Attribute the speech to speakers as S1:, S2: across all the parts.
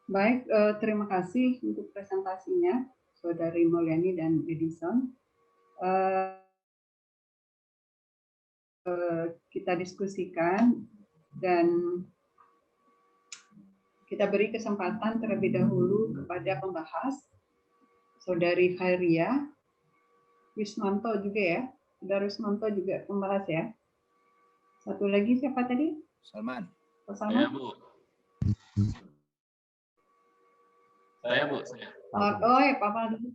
S1: Baik, terima kasih untuk presentasinya, Saudari Mulyani dan Edison. Kita diskusikan dan kita beri kesempatan terlebih dahulu kepada pembahas, Saudari Khairia Wismanto juga ya. Saudara Wismanto juga pembahas ya. Satu lagi siapa tadi?
S2: Salman.
S1: Salman?
S3: Saya, Bu. Saya, Bu. Saya.
S1: Oh ya, Papa dulu.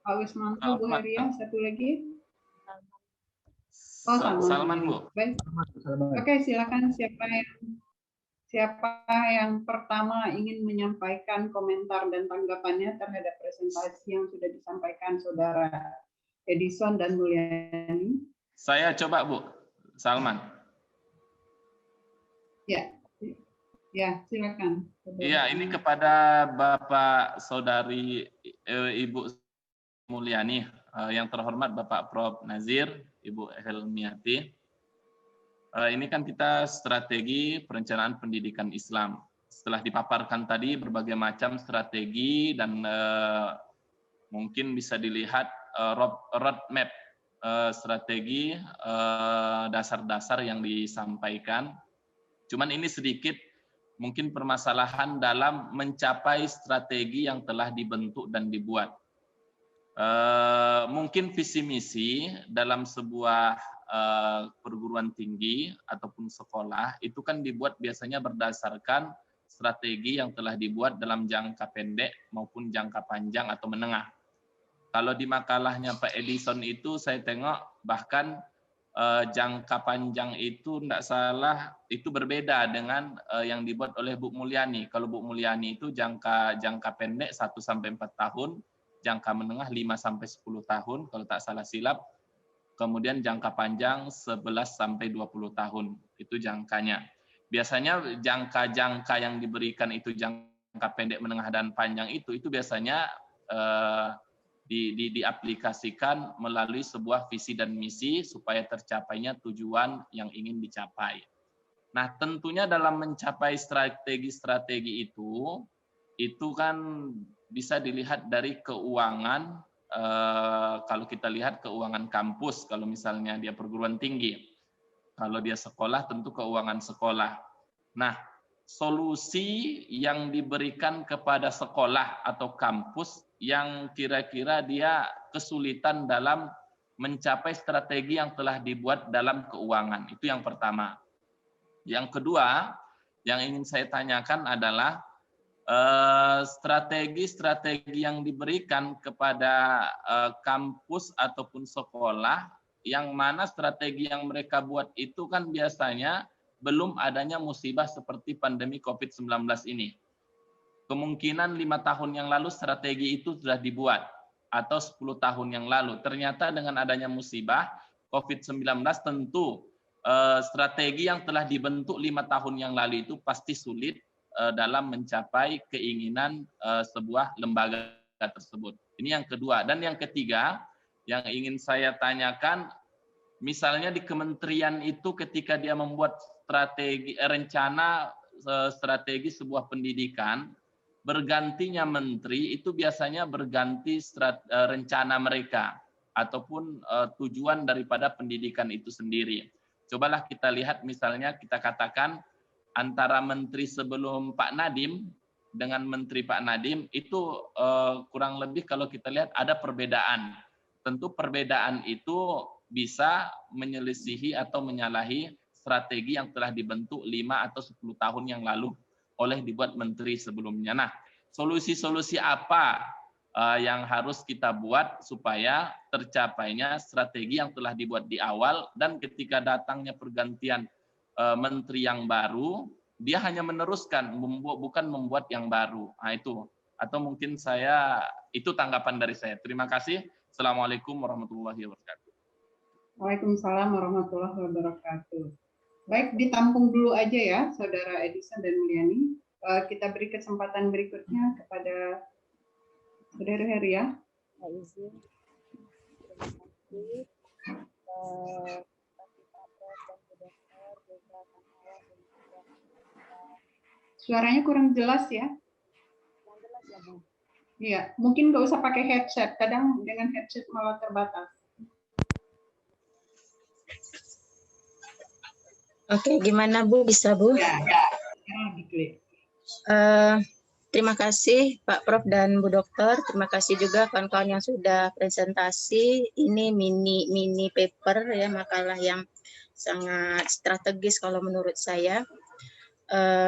S1: Pak Wismanto, Bu Khairia, satu lagi. Oh,
S3: Salman, Bu.
S1: Baik. Oke, silakan siapa yang pertama ingin menyampaikan komentar dan tanggapannya terhadap presentasi yang sudah disampaikan Saudara Edison dan Mulyani.
S3: Saya coba, Bu. Salman.
S1: Ya, silakan.
S3: Iya, ini kepada Bapak Saudari Ibu Mulyani, yang terhormat Bapak Prof. Nazir, Ibu Helmiati. Ini kan kita strategi perencanaan pendidikan Islam. Setelah dipaparkan tadi berbagai macam strategi dan mungkin bisa dilihat roadmap strategi dasar-dasar yang disampaikan. Cuman ini sedikit mungkin permasalahan dalam mencapai strategi yang telah dibentuk dan dibuat. Mungkin visi misi dalam sebuah perguruan tinggi ataupun sekolah itu kan dibuat biasanya berdasarkan strategi yang telah dibuat dalam jangka pendek maupun jangka panjang atau menengah. Kalau di makalahnya Pak Edison itu saya tengok bahkan jangka panjang itu tidak salah itu berbeda dengan yang dibuat oleh Bu Mulyani. Kalau Bu Mulyani itu jangka pendek 1 sampai 4 tahun, jangka menengah 5 sampai 10 tahun kalau tak salah silap. Kemudian jangka panjang 11 sampai 20 tahun itu jangkanya. Biasanya jangka-jangka yang diberikan itu jangka pendek, menengah dan panjang itu biasanya diaplikasikan melalui sebuah visi dan misi supaya tercapainya tujuan yang ingin dicapai. Nah, tentunya dalam mencapai strategi-strategi itu kan bisa dilihat dari keuangan. Kalau kita lihat keuangan kampus, kalau misalnya dia perguruan tinggi, kalau dia sekolah tentu keuangan sekolah. Nah, solusi yang diberikan kepada sekolah atau kampus yang kira-kira dia kesulitan dalam mencapai strategi yang telah dibuat dalam keuangan, itu yang pertama. Yang kedua, yang ingin saya tanyakan adalah strategi-strategi yang diberikan kepada kampus ataupun sekolah, yang mana strategi yang mereka buat itu kan biasanya belum adanya musibah seperti pandemi COVID-19 ini. Kemungkinan 5 tahun yang lalu strategi itu sudah dibuat, atau 10 tahun yang lalu. Ternyata dengan adanya musibah COVID-19 tentu strategi yang telah dibentuk 5 tahun yang lalu itu pasti sulit dalam mencapai keinginan sebuah lembaga tersebut. Ini yang kedua. Dan yang ketiga, yang ingin saya tanyakan, misalnya di kementerian itu ketika dia membuat rencana strategi sebuah pendidikan, bergantinya menteri itu biasanya berganti rencana mereka ataupun tujuan daripada pendidikan itu sendiri. Cobalah kita lihat misalnya kita katakan antara menteri sebelum Pak Nadiem dengan menteri Pak Nadiem itu kurang lebih kalau kita lihat ada perbedaan. Tentu perbedaan itu bisa menyelisihi atau menyalahi strategi yang telah dibentuk 5 atau 10 tahun yang lalu oleh dibuat menteri sebelumnya. Nah, solusi-solusi apa yang harus kita buat supaya tercapainya strategi yang telah dibuat di awal, dan ketika datangnya pergantian menteri yang baru, dia hanya meneruskan, bukan membuat yang baru. Nah, itu. Atau mungkin itu tanggapan dari saya. Terima kasih. Assalamualaikum warahmatullahi wabarakatuh.
S1: Waalaikumsalam warahmatullahi wabarakatuh. Baik, ditampung dulu aja ya, Saudara Edison dan Mulyani. Kita beri kesempatan berikutnya kepada Saudara Heria. Suaranya kurang jelas ya. Iya, mungkin nggak usah pakai headset. Kadang dengan headset malah terbatas.
S2: Oke, gimana Bu? Bisa Bu?
S1: Ya, lebih clear.
S2: Terima kasih Pak Prof dan Bu Dokter. Terima kasih juga kawan-kawan yang sudah presentasi. Ini mini paper ya, makalah yang sangat strategis kalau menurut saya.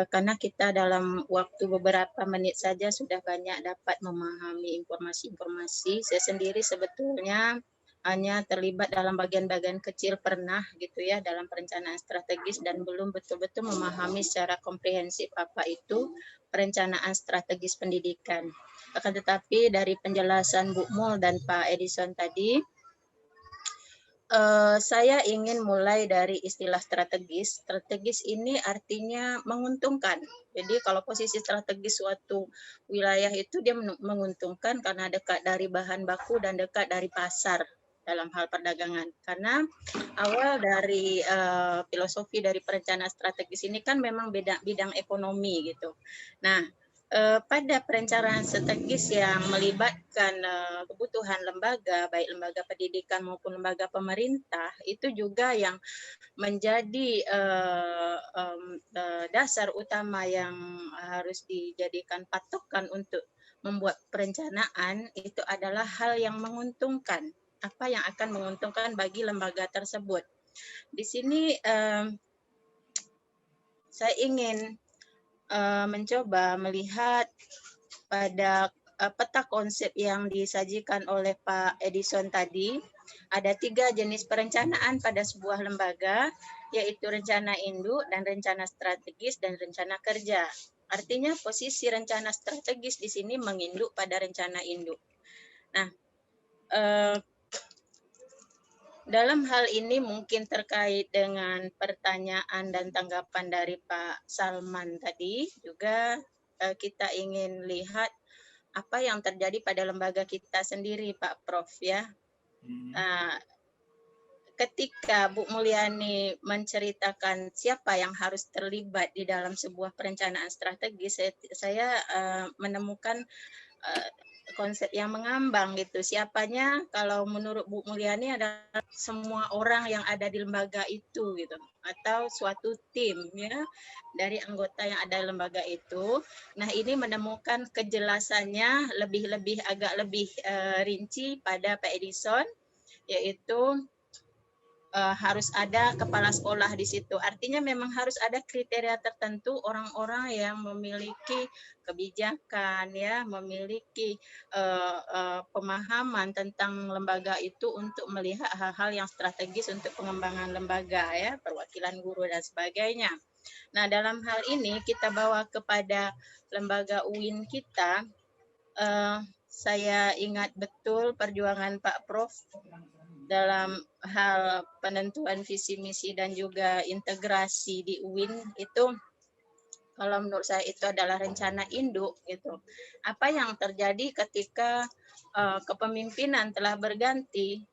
S2: Karena kita dalam waktu beberapa menit saja sudah banyak dapat memahami informasi-informasi. Saya sendiri sebetulnya hanya terlibat dalam bagian-bagian kecil pernah gitu ya dalam perencanaan strategis dan belum betul-betul memahami secara komprehensif apa itu perencanaan strategis pendidikan. Akan tetapi dari penjelasan Bu Mul dan Pak Edison tadi, saya ingin mulai dari istilah strategis. Strategis ini artinya menguntungkan. Jadi kalau posisi strategis suatu wilayah itu dia menguntungkan karena dekat dari bahan baku dan dekat dari pasar dalam hal perdagangan. Karena awal dari filosofi dari perencanaan strategis ini kan memang bidang ekonomi gitu. Nah, pada perencanaan strategis yang melibatkan kebutuhan lembaga, baik lembaga pendidikan maupun lembaga pemerintah, itu juga yang menjadi dasar utama yang harus dijadikan patokan untuk membuat perencanaan, itu adalah hal yang menguntungkan. Apa yang akan menguntungkan bagi lembaga tersebut. Di sini saya ingin mencoba melihat pada peta konsep yang disajikan oleh Pak Edison tadi. Ada 3 jenis perencanaan pada sebuah lembaga, yaitu rencana induk dan rencana strategis dan rencana kerja. Artinya posisi rencana strategis di sini menginduk pada rencana induk. Nah, dalam hal ini mungkin terkait dengan pertanyaan dan tanggapan dari Pak Salman tadi, juga kita ingin lihat apa yang terjadi pada lembaga kita sendiri, Pak Prof. Ya. Ketika Bu Mulyani menceritakan siapa yang harus terlibat di dalam sebuah perencanaan strategis, saya menemukan konsep yang mengambang gitu. Siapanya kalau menurut Bu Mulyani adalah semua orang yang ada di lembaga itu gitu, atau suatu tim ya dari anggota yang ada di lembaga itu. Nah, ini menemukan kejelasannya agak lebih rinci pada Pak Edison, yaitu harus ada kepala sekolah di situ. Artinya memang harus ada kriteria tertentu orang-orang yang memiliki kebijakan, ya, memiliki pemahaman tentang lembaga itu untuk melihat hal-hal yang strategis untuk pengembangan lembaga, ya, perwakilan guru dan sebagainya. Nah, dalam hal ini kita bawa kepada lembaga UIN kita. Saya ingat betul perjuangan Pak Prof dalam hal penentuan visi misi dan juga integrasi di UIN itu, kalau menurut saya itu adalah rencana induk gitu. Apa yang terjadi ketika kepemimpinan telah berganti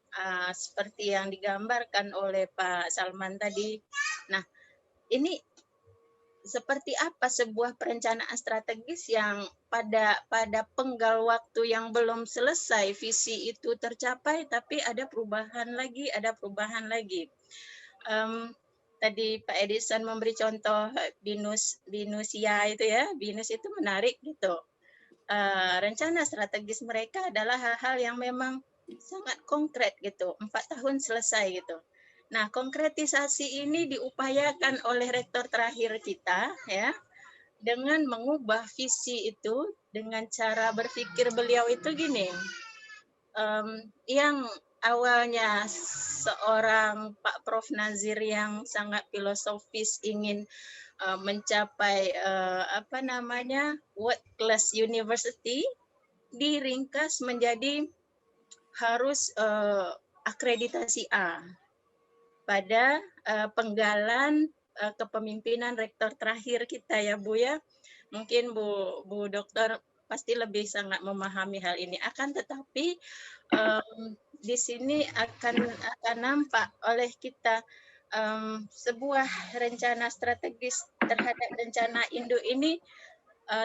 S2: seperti yang digambarkan oleh Pak Salman tadi. Nah, ini seperti apa sebuah perencanaan strategis yang pada penggal waktu yang belum selesai visi itu tercapai, tapi ada perubahan lagi. Tadi Pak Edison memberi contoh BINUSIA itu ya, BINUS itu menarik gitu. Rencana strategis mereka adalah hal-hal yang memang sangat konkret gitu, 4 tahun selesai gitu. Nah, konkretisasi ini diupayakan oleh rektor terakhir kita ya, dengan mengubah visi itu dengan cara berpikir beliau itu gini. Yang awalnya seorang Pak Prof Nazir yang sangat filosofis ingin mencapai world class university, diringkas menjadi harus akreditasi A pada penggalan kepemimpinan rektor terakhir kita ya Bu ya. Mungkin Bu Dokter pasti lebih sangat memahami hal ini. Akan tetapi di sini akan nampak oleh kita sebuah rencana strategis terhadap rencana induk ini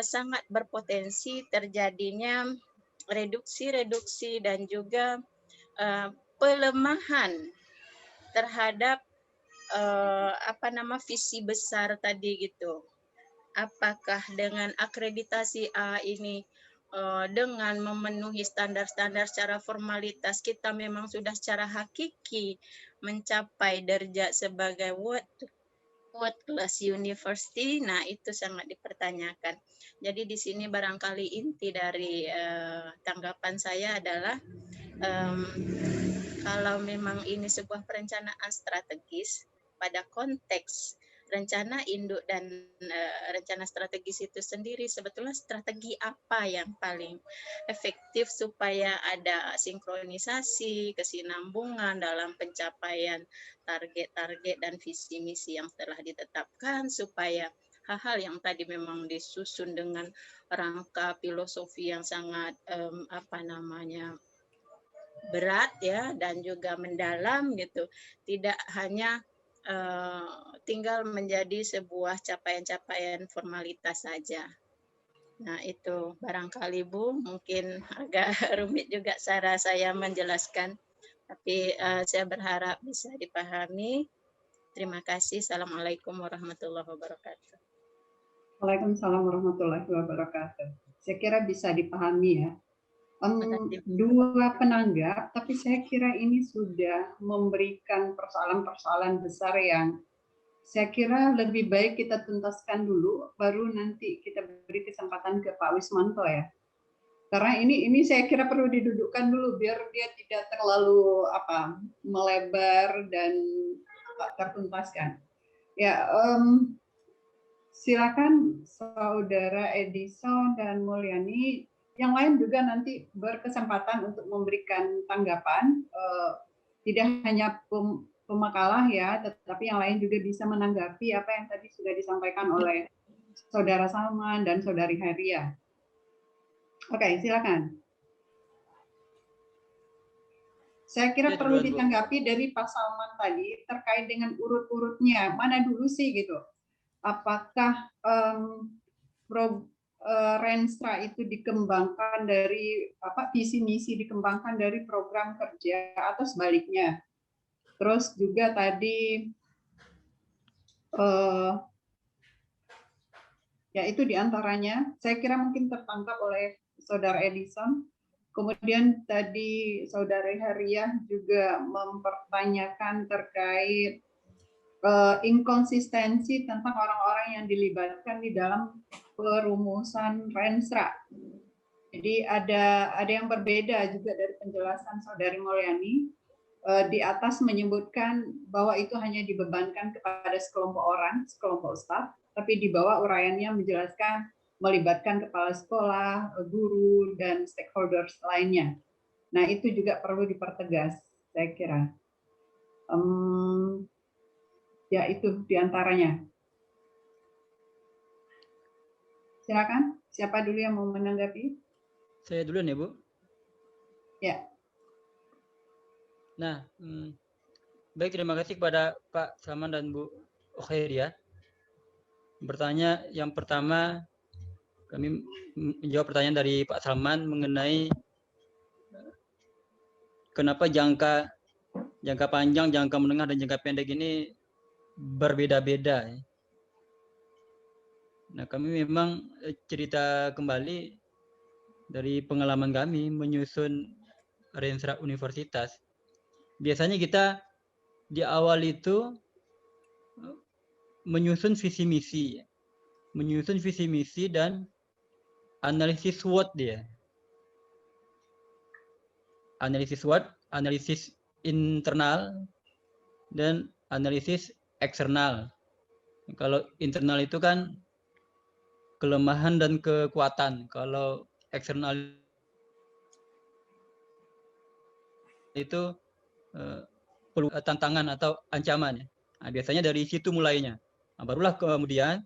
S2: sangat berpotensi terjadinya reduksi dan juga pelemahan terhadap visi besar tadi gitu. Apakah dengan akreditasi A ini dengan memenuhi standar-standar secara formalitas kita memang sudah secara hakiki mencapai derajat sebagai world class university? Nah, itu sangat dipertanyakan. Jadi di sini barangkali inti dari tanggapan saya adalah kalau memang ini sebuah perencanaan strategis pada konteks rencana induk dan rencana strategis itu sendiri, sebetulnya strategi apa yang paling efektif supaya ada sinkronisasi, kesinambungan dalam pencapaian target-target dan visi misi yang telah ditetapkan, supaya hal-hal yang tadi memang disusun dengan rangka filosofi yang sangat berat ya dan juga mendalam gitu, tidak hanya tinggal menjadi sebuah capaian-capaian formalitas saja. Nah, itu barangkali Bu, mungkin agak rumit juga cara saya menjelaskan, tapi saya berharap bisa dipahami. Terima kasih. Assalamualaikum warahmatullahi wabarakatuh.
S1: Waalaikumsalam warahmatullahi wabarakatuh. Saya kira bisa dipahami ya. Dua penanggap, tapi saya kira ini sudah memberikan persoalan-persoalan besar yang saya kira lebih baik kita tuntaskan dulu, baru nanti kita beri kesempatan ke Pak Wismanto ya. Karena ini saya kira perlu didudukkan dulu biar dia tidak terlalu melebar dan tertuntaskan. Ya, silakan Saudara Edison dan Mulyani. Yang lain juga nanti berkesempatan untuk memberikan tanggapan, tidak hanya pemakalah ya, tetapi yang lain juga bisa menanggapi apa yang tadi sudah disampaikan oleh Saudara Salman dan Saudari Haria. Oke, silakan. Saya kira perlu ditanggapi dari Pak Salman tadi terkait dengan urut-urutnya, mana dulu sih gitu. Apakah Renstra itu dikembangkan dari visi misi dikembangkan dari program kerja atau sebaliknya. Terus juga tadi ya itu diantaranya saya kira mungkin tertangkap oleh Saudara Edison. Kemudian tadi Saudara Haria juga mempertanyakan terkait inkonsistensi tentang orang-orang yang dilibatkan di dalam perumusan Renstra. Jadi ada yang berbeda juga dari penjelasan Saudari Mulyani. Di atas menyebutkan bahwa itu hanya dibebankan kepada sekelompok orang, sekelompok staf, tapi di bawah uraiannya menjelaskan melibatkan kepala sekolah, guru, dan stakeholders lainnya. Nah, itu juga perlu dipertegas, saya kira. Ya, itu diantaranya. Silakan, siapa dulu yang mau menanggapi?
S4: Saya duluan ya, Bu.
S1: Ya.
S4: Nah, baik, terima kasih kepada Pak Salman dan Bu Khairia. Bertanya yang pertama, kami menjawab pertanyaan dari Pak Salman mengenai kenapa jangka panjang, jangka menengah, dan jangka pendek ini berbeda-beda. Nah, kami memang cerita kembali dari pengalaman kami menyusun Renstra Universitas. Biasanya kita di awal itu menyusun visi misi dan analisis SWOT dia. Analisis SWOT, analisis internal dan analisis eksternal. Kalau internal itu kan kelemahan dan kekuatan. Kalau eksternal itu tantangan atau ancaman. Nah, biasanya dari situ mulainya. Nah, barulah kemudian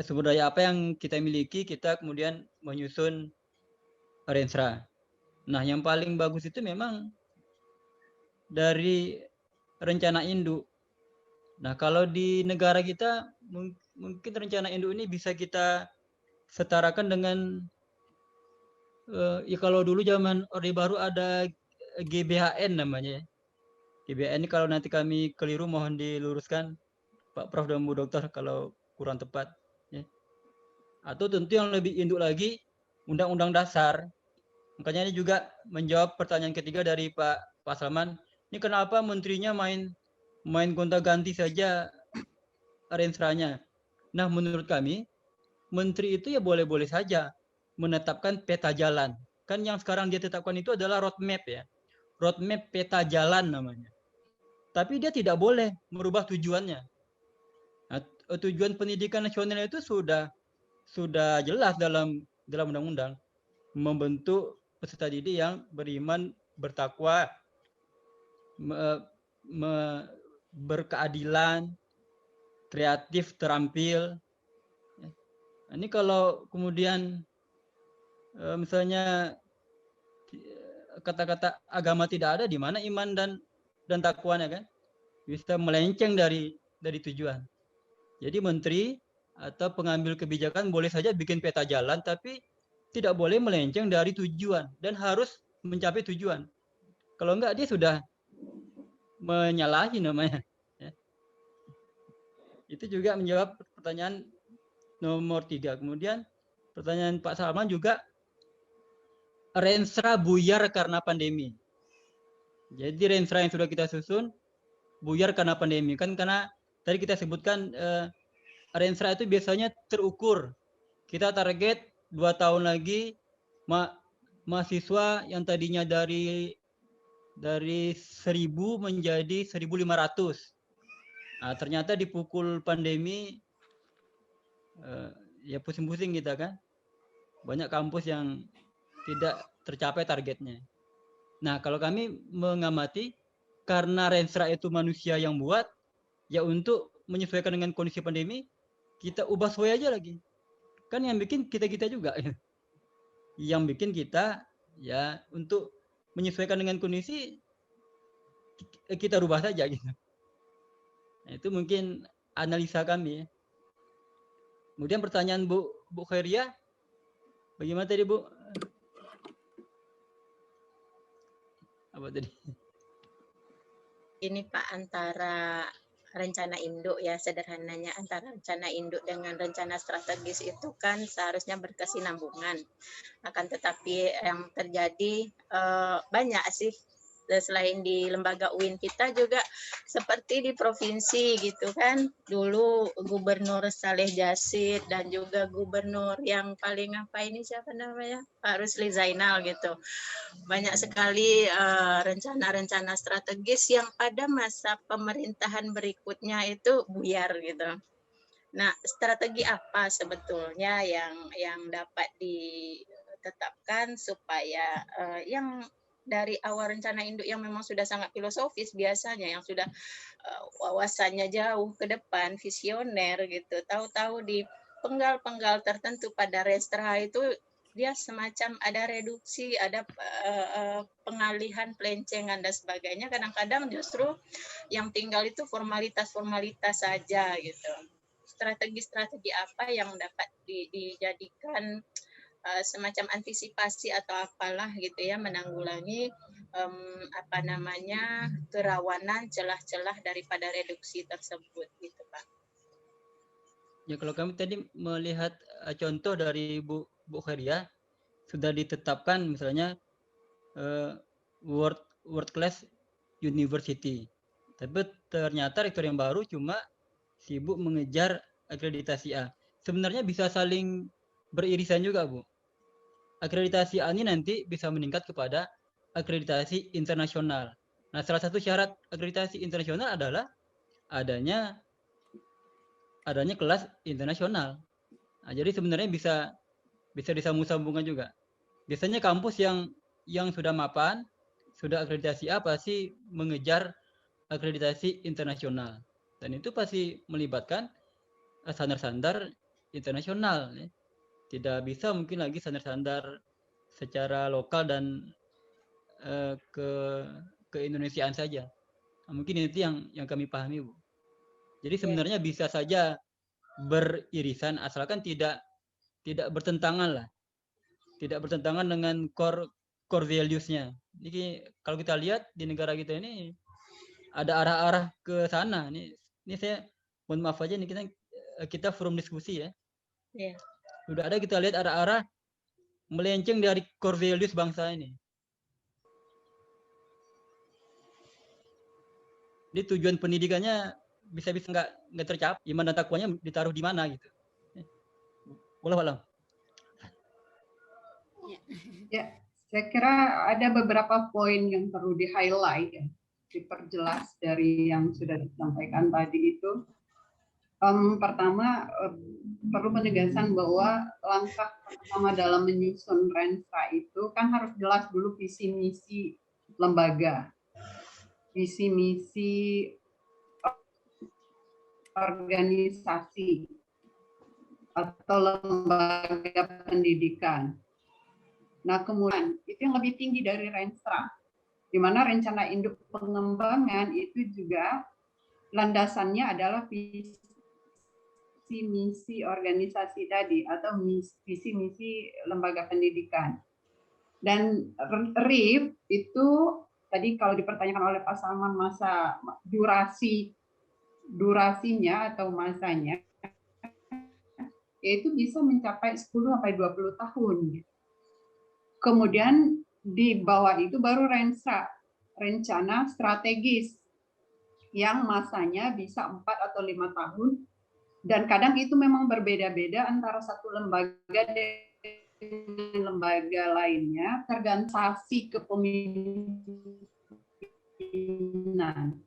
S4: sumber daya apa yang kita miliki, kita kemudian menyusun Renstra. Nah, yang paling bagus itu memang dari rencana induk. Nah, kalau di negara kita mungkin rencana induk ini bisa kita setarakan dengan Ya kalau dulu zaman Orde Baru ada GBHN namanya. GBHN ini kalau nanti kami keliru mohon diluruskan Pak Prof dan Bu Dokter kalau kurang tepat. Ya. Atau tentu yang lebih induk lagi Undang-Undang Dasar. Makanya ini juga menjawab pertanyaan ketiga dari Pak Salman. Ini kenapa menterinya main gonta-ganti saja rensranya. Nah, menurut kami menteri itu ya boleh-boleh saja menetapkan peta jalan. Kan yang sekarang dia tetapkan itu adalah roadmap ya. Roadmap peta jalan namanya. Tapi dia tidak boleh merubah tujuannya. Nah, tujuan pendidikan nasional itu sudah jelas dalam undang-undang, membentuk peserta didik yang beriman, bertakwa, berkeadilan, kreatif, terampil. Ini kalau kemudian misalnya kata-kata agama tidak ada, di mana iman dan takwanya kan bisa melenceng dari tujuan. Jadi menteri atau pengambil kebijakan boleh saja bikin peta jalan, tapi tidak boleh melenceng dari tujuan dan harus mencapai tujuan. Kalau enggak dia sudah menyalahi namanya. Ya. Itu juga menjawab pertanyaan nomor 3. Kemudian pertanyaan Pak Salman juga, rensra buyar karena pandemi. Jadi rensra yang sudah kita susun buyar karena pandemi. Kan karena tadi kita sebutkan rensra itu biasanya terukur. Kita target 2 tahun lagi mahasiswa yang tadinya dari 1.000 menjadi 1.500. Nah, ternyata dipukul pandemi ya pusing-pusing kita kan. Banyak kampus yang tidak tercapai targetnya. Nah, kalau kami mengamati karena rensra itu manusia yang buat, ya untuk menyesuaikan dengan kondisi pandemi, kita ubah sesuai aja lagi. Kan yang bikin kita-kita juga. Yang bikin kita ya untuk menyesuaikan dengan kondisi kita rubah saja gitu. Nah, itu mungkin analisa kami. Kemudian pertanyaan Bu Khairia, bagaimana tadi Bu? Apa tadi?
S2: Ini Pak, antara rencana induk ya, sederhananya antara rencana induk dengan rencana strategis itu kan seharusnya berkesinambungan. Akan tetapi yang terjadi banyak sih, selain di lembaga UIN kita juga seperti di provinsi gitu kan. Dulu Gubernur Saleh Jasid dan juga Gubernur yang paling apa ini siapa namanya? Pak Rusli Zainal gitu. Banyak sekali rencana-rencana strategis yang pada masa pemerintahan berikutnya itu buyar gitu. Nah, strategi apa sebetulnya yang dapat ditetapkan supaya yang dari awal rencana induk yang memang sudah sangat filosofis biasanya, yang sudah wawasannya jauh ke depan, visioner gitu, tahu-tahu di penggal-penggal tertentu pada restra itu dia semacam ada reduksi, ada pengalihan, pelencengan dan sebagainya. Kadang-kadang justru yang tinggal itu formalitas-formalitas saja gitu. Strategi-strategi apa yang dapat dijadikan semacam antisipasi atau apalah gitu ya, menanggulangi kerawanan celah-celah daripada reduksi tersebut gitu Pak.
S4: Ya kalau kami tadi melihat contoh dari Bu Khairia, sudah ditetapkan misalnya world class university, tapi ternyata rektor yang baru cuma sibuk mengejar akreditasi A. Sebenarnya bisa saling beririsan juga Bu. Akreditasi A ini nanti bisa meningkat kepada akreditasi internasional. Nah, salah satu syarat akreditasi internasional adalah adanya kelas internasional. Nah, jadi sebenarnya bisa disambung-sambungkan juga. Biasanya kampus yang sudah mapan, sudah akreditasi A pasti mengejar akreditasi internasional. Dan itu pasti melibatkan standar-standar internasional. Ya. Tidak bisa mungkin lagi standar-standar secara lokal dan ke Indonesiaan saja. Nah, mungkin itu yang kami pahami, Bu. Jadi sebenarnya bisa saja beririsan asalkan tidak bertentangan lah. tidak bertentangan dengan core values-nya. Ini kalau kita lihat di negara kita ini ada arah-arah ke sana. Ini saya mohon maaf aja, ini kita forum diskusi ya.
S2: Iya.
S4: Sudah ada kita lihat arah-arah melenceng dari core values bangsa ini. Jadi tujuan pendidikannya bisa-bisa nggak tercapai. Iman dan takwanya ditaruh di mana gitu. Wallahu a'lam.
S1: Ya, saya kira ada beberapa poin yang perlu di-highlight ya, diperjelas dari yang sudah disampaikan tadi itu. Pertama, perlu penegasan bahwa langkah pertama dalam menyusun Renstra itu kan harus jelas dulu visi misi lembaga, visi misi organisasi atau lembaga pendidikan. Nah, kemudian itu yang lebih tinggi dari Renstra, di mana rencana induk pengembangan itu juga landasannya adalah visi misi organisasi tadi atau visi misi lembaga pendidikan. Dan RIP itu tadi kalau dipertanyakan oleh Pak Salman masa durasinya atau masanya yaitu bisa mencapai 10 sampai 20 tahun. Kemudian di bawah itu baru rencana strategis yang masanya bisa 4 atau 5 tahun, dan kadang itu memang berbeda-beda antara satu lembaga dengan lembaga lainnya, tergantung kepemimpinan.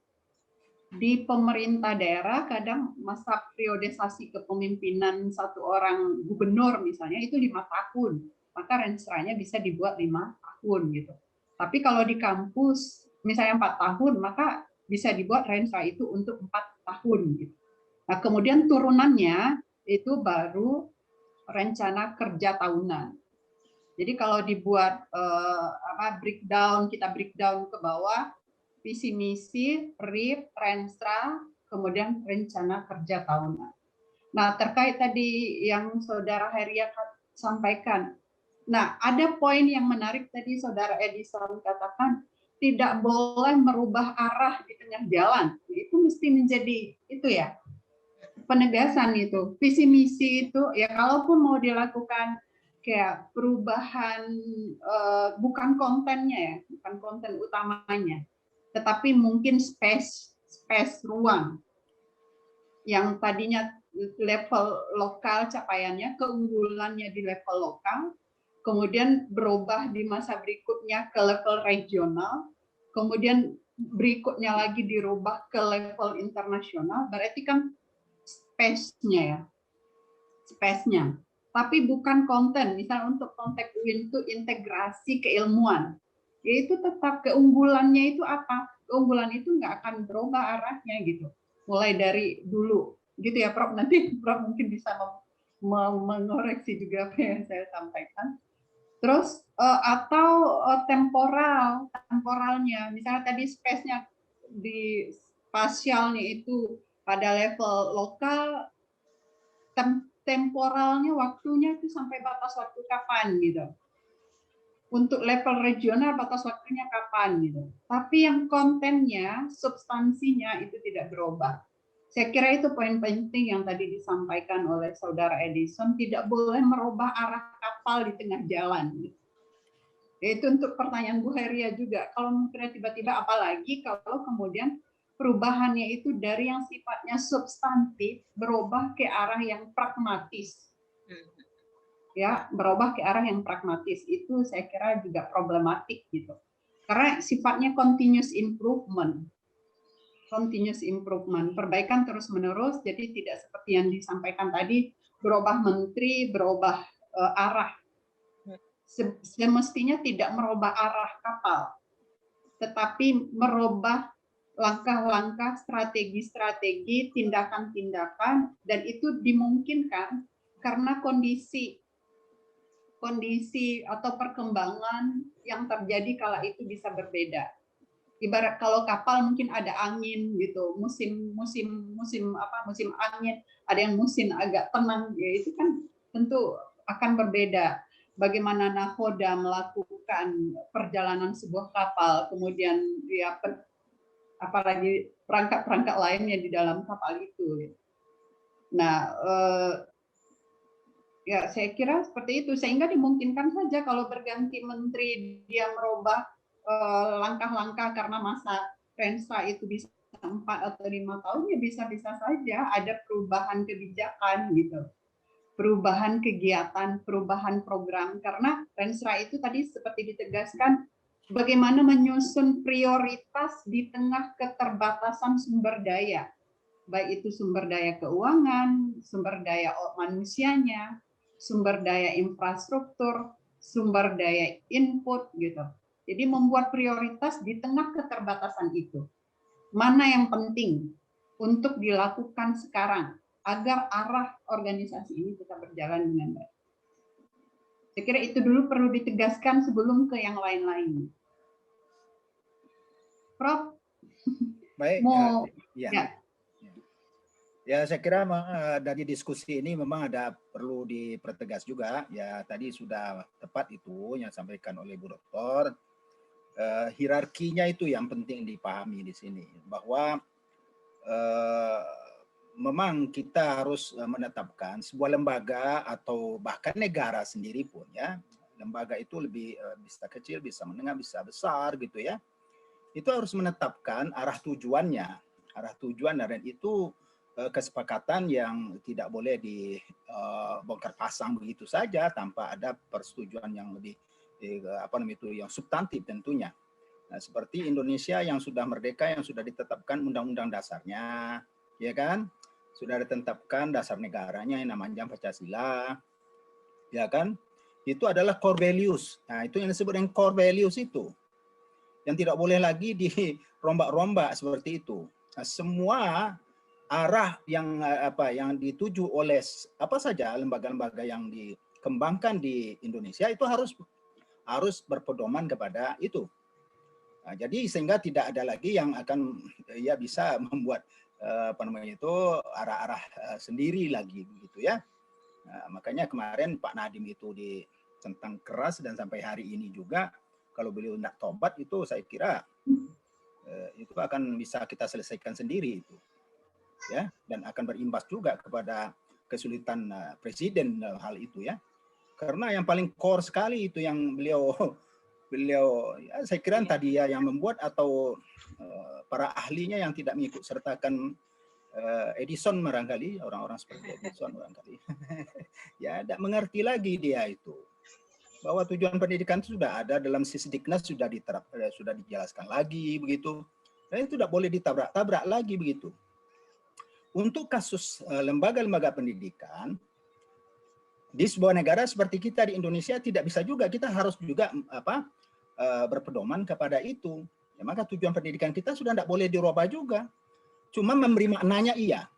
S1: Di pemerintah daerah kadang masa periodisasi kepemimpinan satu orang gubernur misalnya itu 5 tahun, maka Renstra-nya bisa dibuat 5 tahun gitu. Tapi kalau di kampus misalnya 4 tahun, maka bisa dibuat Renstra itu untuk 4 tahun gitu. Nah, kemudian turunannya itu baru rencana kerja tahunan. Jadi kalau dibuat kita breakdown ke bawah, visi misi, RIP, Renstra, kemudian rencana kerja tahunan. Nah, terkait tadi yang Saudara Heria sampaikan, nah ada poin yang menarik tadi Saudara Edison katakan tidak boleh merubah arah di tengah jalan. Itu mesti menjadi itu ya penegasan itu. Visi misi itu ya kalaupun mau dilakukan kayak perubahan bukan kontennya ya, bukan konten utamanya, tetapi mungkin space ruang yang tadinya level lokal capaiannya, keunggulannya di level lokal, kemudian berubah di masa berikutnya ke level regional, kemudian berikutnya lagi dirubah ke level internasional, berarti kan space-nya ya, space-nya. Tapi bukan konten, misalnya untuk konteks UIN itu integrasi keilmuan, yaitu tetap keunggulannya itu apa? Keunggulan itu nggak akan berubah arahnya gitu, mulai dari dulu gitu ya Prof. Nanti Prof mungkin bisa mengoreksi juga apa yang saya sampaikan. Terus atau temporalnya, misalnya tadi space-nya di spasialnya itu pada level lokal, temporalnya waktunya itu sampai batas waktu kapan gitu. Untuk level regional batas waktunya kapan gitu. Tapi yang kontennya, substansinya itu tidak berubah. Saya kira itu poin penting yang tadi disampaikan oleh Saudara Edison, tidak boleh merubah arah kapal di tengah jalan. Itu untuk pertanyaan Bu Heria juga. Kalau mungkin tiba-tiba apalagi kalau kemudian perubahannya itu dari yang sifatnya substantif berubah ke arah yang pragmatis. Ya, berubah ke arah yang pragmatis itu saya kira juga problematik gitu. Karena sifatnya continuous improvement. Continuous improvement, perbaikan terus-menerus, jadi tidak seperti yang disampaikan tadi berubah menteri, berubah arah. Semestinya tidak merubah arah kapal, tetapi merubah langkah-langkah, strategi-strategi, tindakan-tindakan, dan itu dimungkinkan karena kondisi atau perkembangan yang terjadi kala itu bisa berbeda. Ibarat kalau kapal mungkin ada angin gitu, musim angin, ada yang musim agak tenang, ya itu kan tentu akan berbeda. bagaimana nahoda melakukan perjalanan sebuah kapal, kemudian dia apalagi perangkat-perangkat lainnya di dalam kapal itu. Nah, ya saya kira seperti itu, sehingga dimungkinkan saja kalau berganti menteri dia merubah langkah-langkah karena masa Renstra itu bisa 4 atau 5 tahun, ya bisa-bisa saja ada perubahan kebijakan gitu, perubahan kegiatan, perubahan program, karena Renstra itu tadi seperti ditegaskan bagaimana menyusun prioritas di tengah keterbatasan sumber daya, baik itu sumber daya keuangan, sumber daya manusianya, sumber daya infrastruktur, sumber daya input gitu. Jadi membuat prioritas di tengah keterbatasan itu. Mana yang penting untuk dilakukan sekarang agar arah organisasi ini tetap berjalan dengan baik. Saya kira itu dulu perlu ditegaskan sebelum ke yang lain-lain. Prof,
S5: baik,
S1: mau
S5: ya saya kira dari diskusi ini memang ada perlu dipertegas juga. Ya tadi sudah tepat itu yang disampaikan oleh Bu Doktor. Hierarkinya itu yang penting dipahami di sini, bahwa memang kita harus menetapkan sebuah lembaga atau bahkan negara sendiri pun ya, lembaga itu lebih bisa kecil, bisa menengah, bisa besar gitu ya, itu harus menetapkan arah tujuannya, dan itu kesepakatan yang tidak boleh dibongkar pasang begitu saja tanpa ada persetujuan yang lebih yang substantif tentunya. Nah, seperti Indonesia yang sudah merdeka, yang sudah ditetapkan undang-undang dasarnya, ya kan, sudah ditetapkan dasar negaranya yang namanya Pancasila, ya kan, itu adalah core values. Nah, itu yang disebut dengan core values itu, yang tidak boleh lagi dirombak-rombak seperti itu. Nah, semua arah yang yang dituju oleh apa saja lembaga-lembaga yang dikembangkan di Indonesia itu harus berpedoman kepada itu. Nah, jadi sehingga tidak ada lagi yang akan ya bisa membuat arah-arah sendiri lagi begitu ya. Nah, makanya kemarin Pak Nadiem itu ditentang keras dan sampai hari ini juga kalau beliau tidak tobat itu saya kira itu akan bisa kita selesaikan sendiri itu. Ya, dan akan berimbas juga kepada kesulitan presiden dalam hal itu ya. Karena yang paling core sekali itu yang beliau ya, saya kira tadi ya yang membuat atau para ahlinya yang tidak mengikut sertakan Edison barangkali, orang-orang seperti Edison barangkali ya tidak mengerti lagi dia itu bahwa tujuan pendidikan itu sudah ada dalam Sisdiknas, sudah dijelaskan lagi begitu, dan itu tidak boleh ditabrak-tabrak lagi begitu. Untuk kasus lembaga-lembaga pendidikan di sebuah negara seperti kita di Indonesia tidak bisa juga, kita harus juga berpedoman kepada itu. Ya, maka tujuan pendidikan kita sudah tidak boleh dirubah juga. Cuma memberi maknanya iya.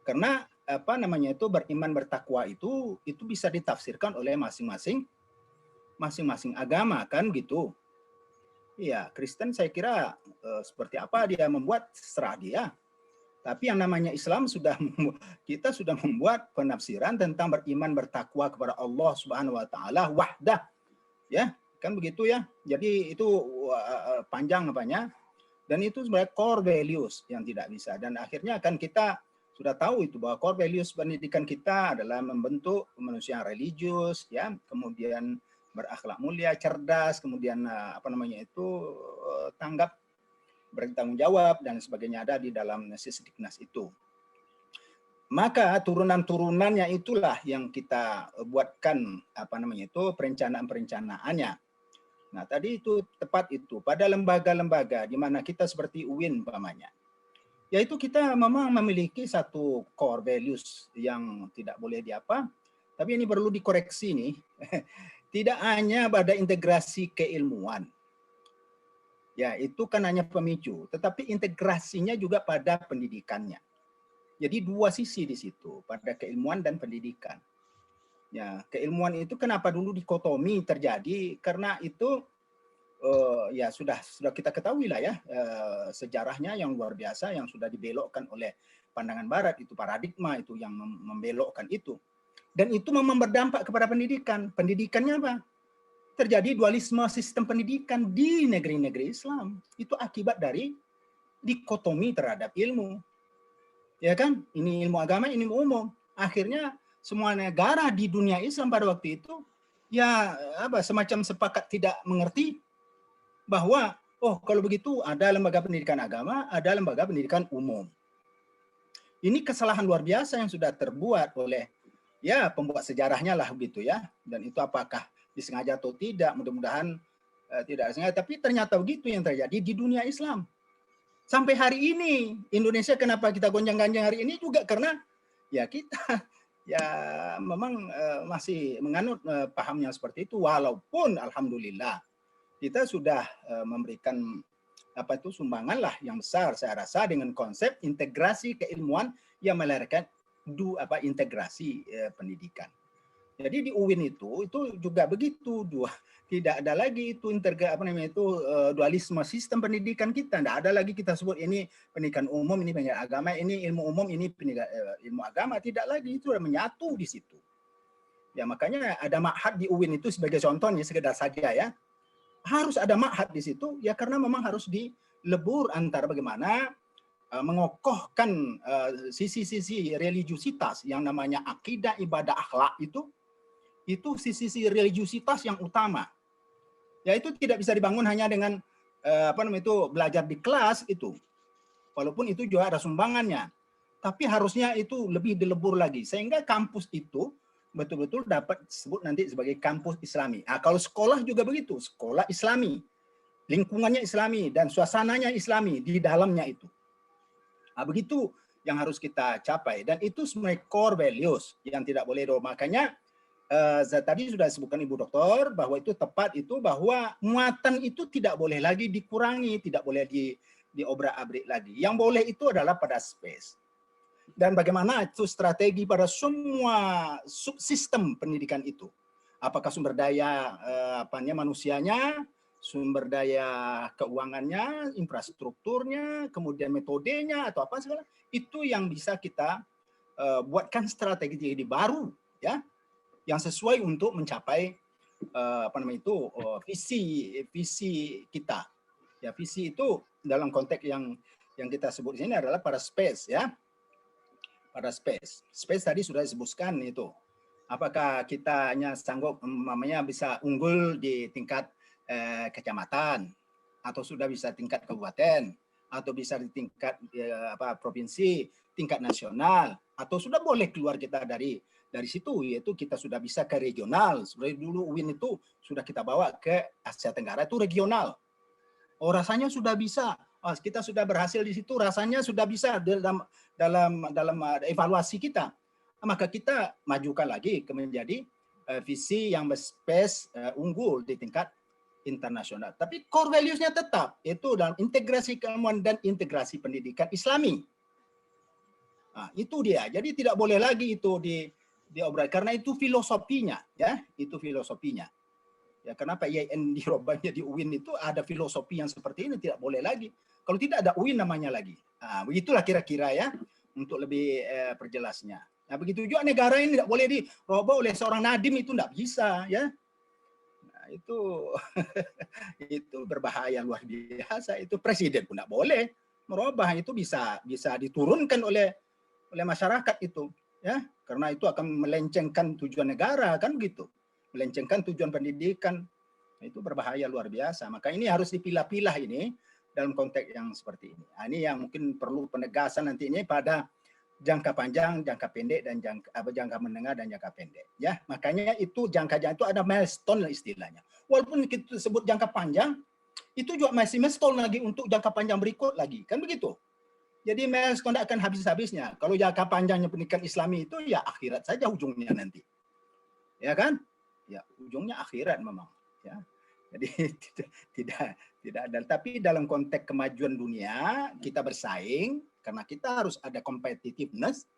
S5: Karena beriman bertakwa itu bisa ditafsirkan oleh masing-masing agama kan gitu. Iya, Kristen saya kira seperti apa dia membuat serah dia. Tapi yang namanya Islam kita sudah membuat penafsiran tentang beriman bertakwa kepada Allah Subhanahu wa taala wahdah. Ya, kan begitu ya. Jadi itu panjang apanya. Dan itu sebenarnya core values yang tidak bisa, dan akhirnya kan kita sudah tahu itu bahwa core values pendidikan kita adalah membentuk manusia yang religius ya, kemudian berakhlak mulia, cerdas, kemudian tanggap, bertanggung jawab dan sebagainya ada di dalam Sisdiknas itu. Maka turunan-turunannya itulah yang kita buatkan perencanaan-perencanaannya. Nah, tadi itu tepat itu pada lembaga-lembaga di mana kita seperti UIN umpamanya. Yaitu kita memang memiliki satu core values yang tidak boleh tapi ini perlu dikoreksi nih. Tidak hanya pada integrasi keilmuan. Ya, itu kan hanya pemicu, tetapi integrasinya juga pada pendidikannya. Jadi dua sisi di situ, pada keilmuan dan pendidikan. Ya, keilmuan itu kenapa dulu dikotomi terjadi? Karena itu ya sudah kita ketahui lah ya, sejarahnya yang luar biasa yang sudah dibelokkan oleh pandangan barat, itu paradigma itu yang membelokkan itu. Dan itu memang berdampak kepada pendidikan. Pendidikannya apa? Terjadi dualisme sistem pendidikan di negeri-negeri Islam. Itu akibat dari dikotomi terhadap ilmu. Ya kan? Ini ilmu agama, ini ilmu umum. Akhirnya semua negara di dunia Islam pada waktu itu ya semacam sepakat tidak mengerti bahwa oh kalau begitu ada lembaga pendidikan agama, ada lembaga pendidikan umum. Ini kesalahan luar biasa yang sudah terbuat oleh ya pembuat sejarahnya lah begitu ya. Dan itu apakah disengaja atau tidak, mudah-mudahan tidak sengaja, tapi ternyata begitu yang terjadi di dunia Islam. Sampai hari ini Indonesia kenapa kita gonjang-ganjing hari ini juga karena ya kita ya memang masih menganut pahamnya seperti itu, walaupun alhamdulillah kita sudah memberikan sumbangan lah yang besar saya rasa dengan konsep integrasi keilmuan yang melahirkan integrasi pendidikan. Jadi di UIN itu juga begitu, tidak ada lagi itu dualisme sistem pendidikan kita. Tidak ada lagi kita sebut ini pendidikan umum, ini pendidikan agama, ini ilmu umum, ini ilmu agama. Tidak lagi, itu sudah menyatu di situ. Ya makanya ada ma'had di UIN itu sebagai contohnya sekedar saja ya. Harus ada ma'had di situ ya karena memang harus dilebur antara bagaimana mengokohkan sisi-sisi religiusitas yang namanya akidah, ibadah, akhlak itu sisi religiusitas yang utama. Ya itu tidak bisa dibangun hanya dengan belajar di kelas itu. Walaupun itu juga ada sumbangannya. Tapi harusnya itu lebih dilebur lagi sehingga kampus itu betul-betul dapat disebut nanti sebagai kampus Islami. Nah, kalau sekolah juga begitu, sekolah Islami. Lingkungannya Islami dan suasananya Islami di dalamnya itu. Nah, begitu yang harus kita capai dan itu sebenarnya core values yang tidak boleh makanya tadi sudah disebutkan Ibu Doktor bahwa itu tepat itu bahwa muatan itu tidak boleh lagi dikurangi, tidak boleh diobrak-abrik lagi. Yang boleh itu adalah pada space. Dan bagaimana itu strategi pada semua subsistem pendidikan itu. Apakah sumber daya manusianya, sumber daya keuangannya, infrastrukturnya, kemudian metodenya atau apa segala itu yang bisa kita buatkan strategi baru ya. Yang sesuai untuk mencapai visi kita. Ya, visi itu dalam konteks yang kita sebut di sini adalah pada space ya. Pada space. Space tadi sudah disebutkan itu. Apakah kita hanya sanggup bisa unggul di tingkat kecamatan atau sudah bisa tingkat kabupaten atau bisa di tingkat provinsi, tingkat nasional atau sudah boleh keluar kita dari situ, yaitu kita sudah bisa ke regional. Seperti dulu UIN itu sudah kita bawa ke Asia Tenggara itu regional. Oh rasanya sudah bisa, kita sudah berhasil di situ, rasanya sudah bisa dalam evaluasi kita. Maka kita majukan lagi ke menjadi visi yang space unggul di tingkat internasional. Tapi core values-nya tetap, itu dalam integrasi keilmuan dan integrasi pendidikan Islami. Nah, itu dia. Jadi tidak boleh lagi itu diobrak karena itu filosofinya ya, itu filosofinya. Ya kenapa IAIN dirobahnya di UIN itu ada filosofi yang seperti ini, tidak boleh lagi. Kalau tidak ada UIN namanya lagi. Nah, begitulah kira-kira ya untuk lebih perjelasnya. Nah, begitu juga negara ini tidak boleh dirobah oleh seorang Nadim itu tidak bisa ya. Nah, itu itu berbahaya luar biasa, itu presiden pun tidak boleh merubah, itu bisa diturunkan oleh masyarakat itu ya, karena itu akan melencengkan tujuan negara kan begitu, melencengkan tujuan pendidikan, itu berbahaya luar biasa. Maka ini harus dipilah-pilah ini dalam konteks yang seperti ini. Nah, ini yang mungkin perlu penegasan nanti ini pada jangka panjang, jangka pendek dan jangka menengah dan jangka pendek ya. Makanya itu jangka itu ada milestone istilahnya. Walaupun kita sebut jangka panjang, itu juga masih milestone lagi untuk jangka panjang berikut lagi kan begitu. Jadi milestone tidak akan habis-habisnya. Kalau jangka panjangnya pendidikan Islami itu ya akhirat saja ujungnya nanti. Ya kan? Ya ujungnya akhirat memang. Ya. Jadi tidak ada. Tapi dalam konteks kemajuan dunia kita bersaing karena kita harus ada competitiveness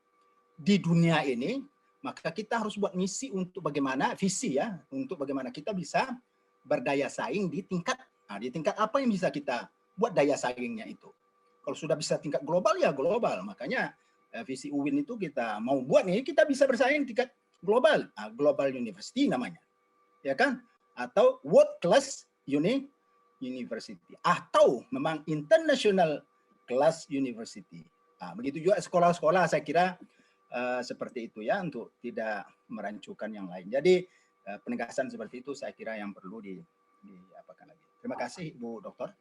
S5: di dunia ini. Maka kita harus buat misi untuk bagaimana visi ya, untuk bagaimana kita bisa berdaya saing di tingkat apa yang bisa kita buat daya saingnya itu. Kalau sudah bisa tingkat global ya global. Makanya visi UIN itu kita mau buat nih, kita bisa bersaing tingkat global, global university namanya, ya kan? Atau world class university, atau memang international class university. Begitu juga sekolah-sekolah, saya kira seperti itu ya, untuk tidak merancukan yang lain. Jadi penegasan seperti itu saya kira yang perlu diapakan lagi. Terima kasih Bu Dokter.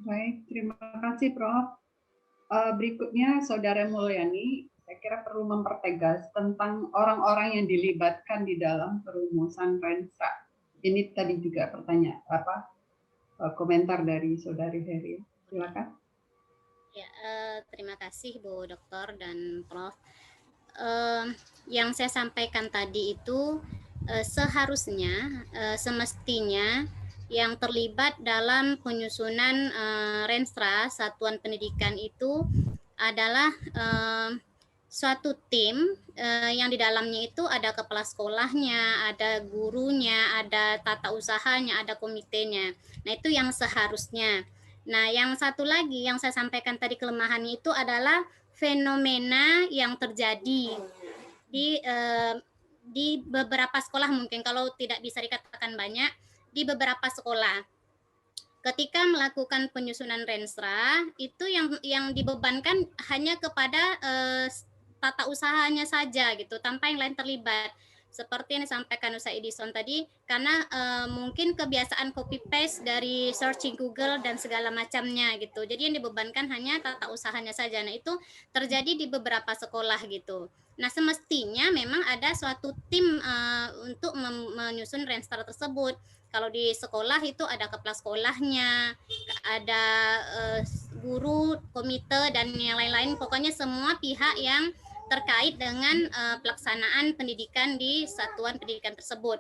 S1: Baik, terima kasih Prof. Berikutnya Saudara Mulyani, saya kira perlu mempertegas tentang orang-orang yang dilibatkan di dalam perumusan Renstra. Ini tadi juga pertanyaan komentar dari Saudari Heri. Silakan.
S6: Ya, terima kasih Bu Dokter dan Prof. Yang saya sampaikan tadi itu seharusnya, semestinya yang terlibat dalam penyusunan Renstra Satuan Pendidikan itu adalah suatu tim yang di dalamnya itu ada kepala sekolahnya, ada gurunya, ada tata usahanya, ada komitenya. Nah, itu yang seharusnya. Nah, yang satu lagi yang saya sampaikan tadi kelemahannya itu adalah fenomena yang terjadi di beberapa sekolah, mungkin kalau tidak bisa dikatakan banyak, di beberapa sekolah. Ketika melakukan penyusunan Renstra, itu yang dibebankan hanya kepada tata usahanya saja gitu, tanpa yang lain terlibat. Seperti yang disampaikan Ustaz Edison tadi, karena mungkin kebiasaan copy paste dari searching Google dan segala macamnya gitu. Jadi yang dibebankan hanya tata usahanya saja. Nah, itu terjadi di beberapa sekolah gitu. Nah, semestinya memang ada suatu tim untuk menyusun Renstra tersebut. Kalau di sekolah itu ada kepala sekolahnya, ada guru, komite, dan yang lain-lain. Pokoknya semua pihak yang terkait dengan pelaksanaan pendidikan di satuan pendidikan tersebut.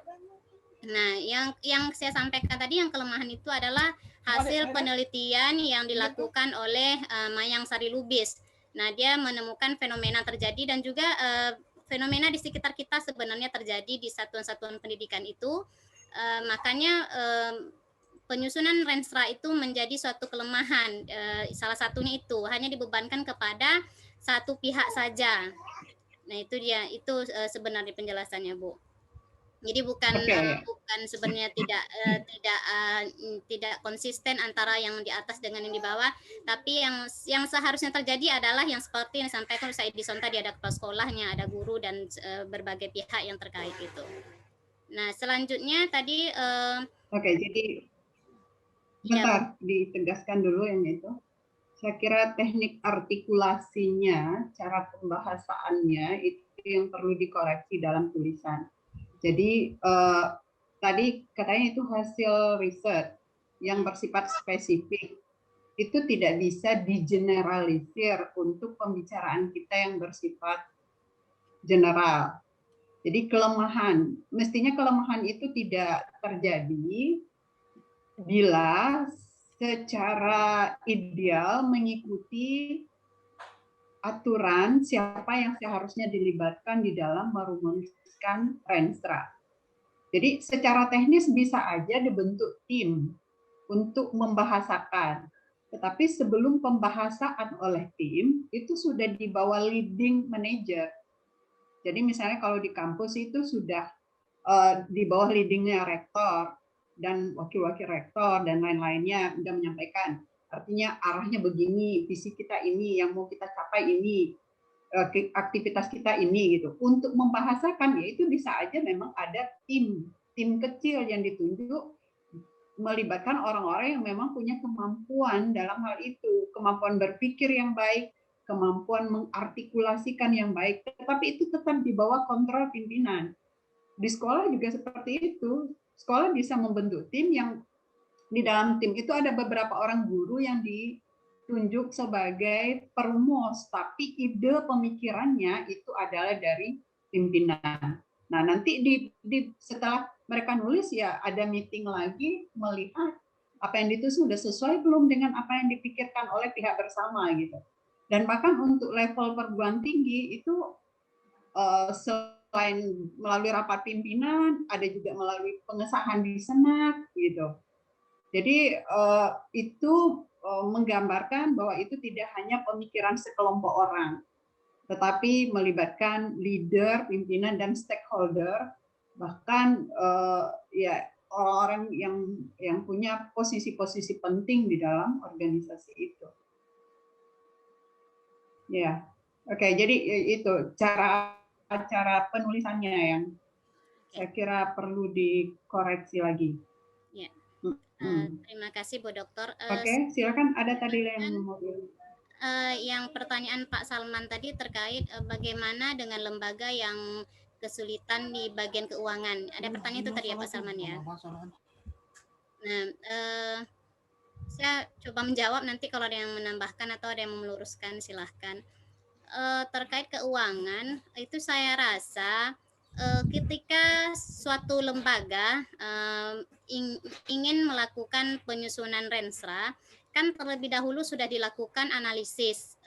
S6: Nah, yang saya sampaikan tadi, yang kelemahan itu adalah hasil penelitian yang dilakukan oleh Mayang Sari Lubis. Nah, dia menemukan fenomena terjadi dan juga fenomena di sekitar kita sebenarnya terjadi di satuan-satuan pendidikan itu. Makanya penyusunan Renstra itu menjadi suatu kelemahan. Salah satunya itu hanya dibebankan kepada satu pihak saja. Nah, itu dia, itu sebenarnya penjelasannya, Bu. Jadi bukan sebenarnya tidak konsisten antara yang di atas dengan yang di bawah, tapi yang seharusnya terjadi adalah yang seperti yang disampaikan Ustaz Edison tadi, ada kepala sekolahnya, ada guru, dan berbagai pihak yang terkait itu. Nah, selanjutnya tadi
S1: jadi bentar, ditegaskan dulu yang itu. Saya kira teknik artikulasinya, cara pembahasaannya itu yang perlu dikoreksi dalam tulisan. Jadi tadi katanya itu hasil riset yang bersifat spesifik. Itu tidak bisa digeneralisir untuk pembicaraan kita yang bersifat general. Jadi mestinya kelemahan itu tidak terjadi bila secara ideal mengikuti aturan siapa yang seharusnya dilibatkan di dalam merumuskan Renstra. Jadi secara teknis bisa aja dibentuk tim untuk membahasakan. Tetapi sebelum pembahasan oleh tim, itu sudah di bawah leading manager. Jadi misalnya kalau di kampus itu sudah di bawah leadingnya rektor dan wakil-wakil rektor dan lain-lainnya sudah menyampaikan, artinya arahnya begini, visi kita ini, yang mau kita capai ini, aktivitas kita ini gitu. Untuk membahasakan ya itu bisa aja memang ada tim kecil yang ditunjuk melibatkan orang-orang yang memang punya kemampuan dalam hal itu, kemampuan berpikir yang baik, kemampuan mengartikulasikan yang baik, tetapi itu tetap di bawah kontrol pimpinan. Di sekolah juga seperti itu. Sekolah bisa membentuk tim yang di dalam tim itu ada beberapa orang guru yang ditunjuk sebagai perumus, tapi ide pemikirannya itu adalah dari pimpinan. Nah, nanti setelah mereka nulis ya ada meeting lagi melihat apa yang ditulis sudah sesuai belum dengan apa yang dipikirkan oleh pihak bersama gitu. Dan bahkan untuk level perguruan tinggi itu selain melalui rapat pimpinan, ada juga melalui pengesahan di senat gitu. Jadi itu menggambarkan bahwa itu tidak hanya pemikiran sekelompok orang. tetapi melibatkan leader, pimpinan, dan stakeholder, bahkan ya orang-orang yang punya posisi-posisi penting di dalam organisasi itu. Ya, oke. Jadi itu cara penulisannya yang saya kira perlu dikoreksi lagi.
S6: Ya. Terima kasih Bu Dokter.
S1: Oke, silakan. Ada tadi yang mau
S6: yang pertanyaan Pak Salman tadi terkait bagaimana dengan lembaga yang kesulitan di bagian keuangan. Ada pertanyaan itu tadi ya Pak Salman ya. Nah, saya coba menjawab, nanti kalau ada yang menambahkan atau ada yang meluruskan silahkan. Terkait keuangan itu saya rasa ketika suatu lembaga ingin melakukan penyusunan Renstra, kan terlebih dahulu sudah dilakukan analisis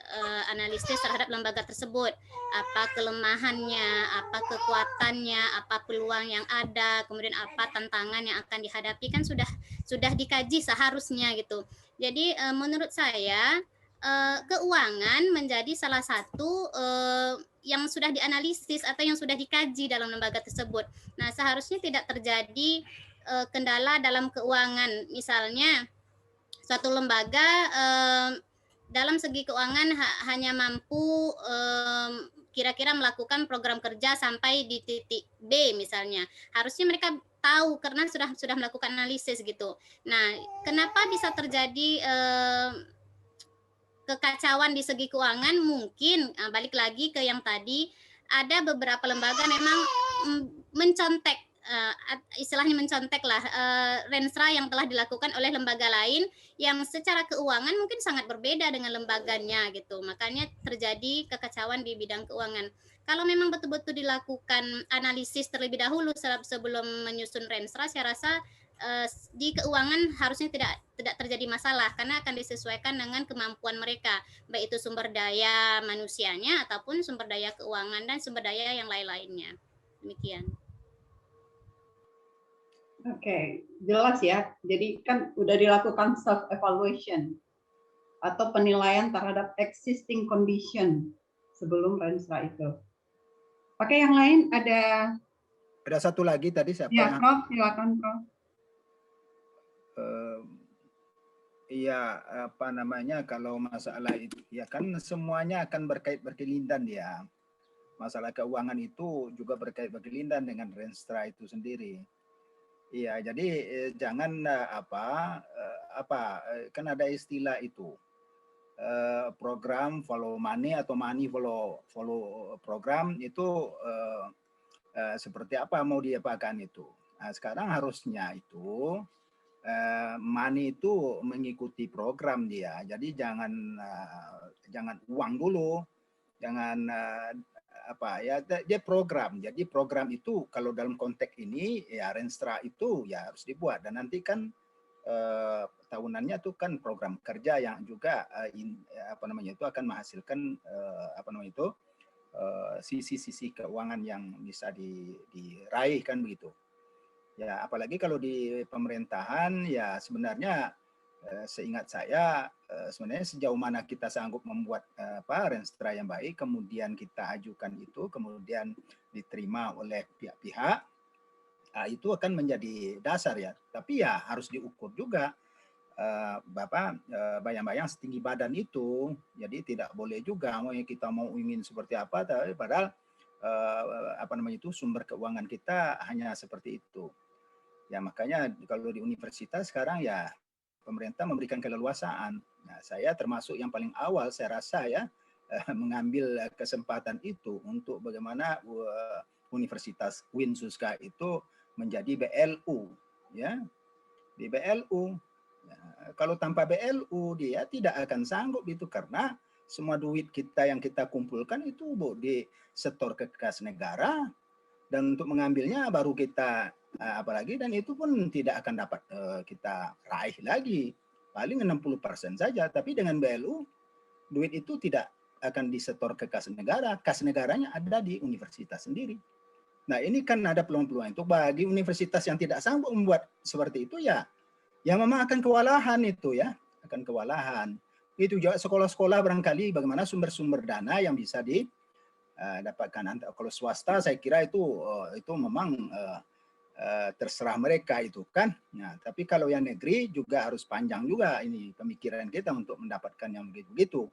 S6: terhadap lembaga tersebut, apa kelemahannya, apa kekuatannya, apa peluang yang ada, kemudian apa tantangan yang akan dihadapi, kan sudah dikaji seharusnya gitu. Jadi menurut saya keuangan menjadi salah satu yang sudah dianalisis atau yang sudah dikaji dalam lembaga tersebut. Nah, seharusnya tidak terjadi kendala dalam keuangan. Misalnya suatu lembaga dalam segi keuangan hanya mampu kira-kira melakukan program kerja sampai di titik B misalnya. Harusnya mereka tahu karena sudah melakukan analisis gitu. Nah, kenapa bisa terjadi kekacauan di segi keuangan? Mungkin balik lagi ke yang tadi, ada beberapa lembaga memang mencontek, istilahnya mencontek lah Renstra yang telah dilakukan oleh lembaga lain yang secara keuangan mungkin sangat berbeda dengan lembaganya gitu. Makanya terjadi kekacauan di bidang keuangan. Kalau memang betul-betul dilakukan analisis terlebih dahulu sebelum menyusun Renstra, saya rasa di keuangan harusnya tidak terjadi masalah karena akan disesuaikan dengan kemampuan mereka, baik itu sumber daya manusianya ataupun sumber daya keuangan dan sumber daya yang lain-lainnya. Demikian.
S1: Oke, jelas ya. Jadi kan udah dilakukan self evaluation atau penilaian terhadap existing condition sebelum Renstra itu. Oke, yang lain ada
S5: satu lagi tadi siapa?
S1: Ya, Prof, silakan Prof.
S5: Iya, apa namanya, kalau masalah itu ya kan semuanya akan berkelindan dia. Masalah keuangan itu juga berkelindan dengan Renstra itu sendiri. Iya, jadi jangan kan ada istilah itu program follow money atau money follow program itu seperti apa mau diapakan itu. Nah, sekarang harusnya itu money itu mengikuti program dia. Jadi jangan uang dulu, jangan dia program. Jadi program itu kalau dalam konteks ini ya Renstra itu ya harus dibuat, dan nanti kan tahunannya itu kan program kerja yang juga itu akan menghasilkan sisi-sisi keuangan yang bisa diraih kan begitu. Ya, apalagi kalau di pemerintahan ya sebenarnya seingat saya sebenarnya sejauh mana kita sanggup membuat Renstra yang baik, kemudian kita ajukan itu, kemudian diterima oleh pihak-pihak, itu akan menjadi dasar ya. Tapi ya harus diukur juga bayang-bayang setinggi badan itu. Jadi tidak boleh juga kita ingin seperti apa, tapi padahal sumber keuangan kita hanya seperti itu. Ya makanya kalau di universitas sekarang ya pemerintah memberikan keleluasaan. Nah, saya termasuk yang paling awal saya rasa ya mengambil kesempatan itu untuk bagaimana Universitas Winsuska itu menjadi BLU ya. Di BLU. Ya, kalau tanpa BLU dia tidak akan sanggup itu, karena semua duit kita yang kita kumpulkan itu disetor ke kas negara, dan untuk mengambilnya baru kita apalagi, dan itu pun tidak akan dapat kita raih lagi, paling 60% saja. Tapi dengan BLU duit itu tidak akan disetor ke kas negara, kas negaranya ada di universitas sendiri. Nah ini kan ada peluang-peluang itu bagi universitas yang tidak sanggup membuat seperti itu, ya memang akan kewalahan itu ya, akan kewalahan. Itu juga sekolah-sekolah barangkali bagaimana sumber-sumber dana yang bisa dapatkan. Kalau swasta saya kira itu memang terserah mereka itu kan. Nah, tapi kalau yang negeri juga harus panjang juga ini pemikiran kita untuk mendapatkan yang begitu-begitu.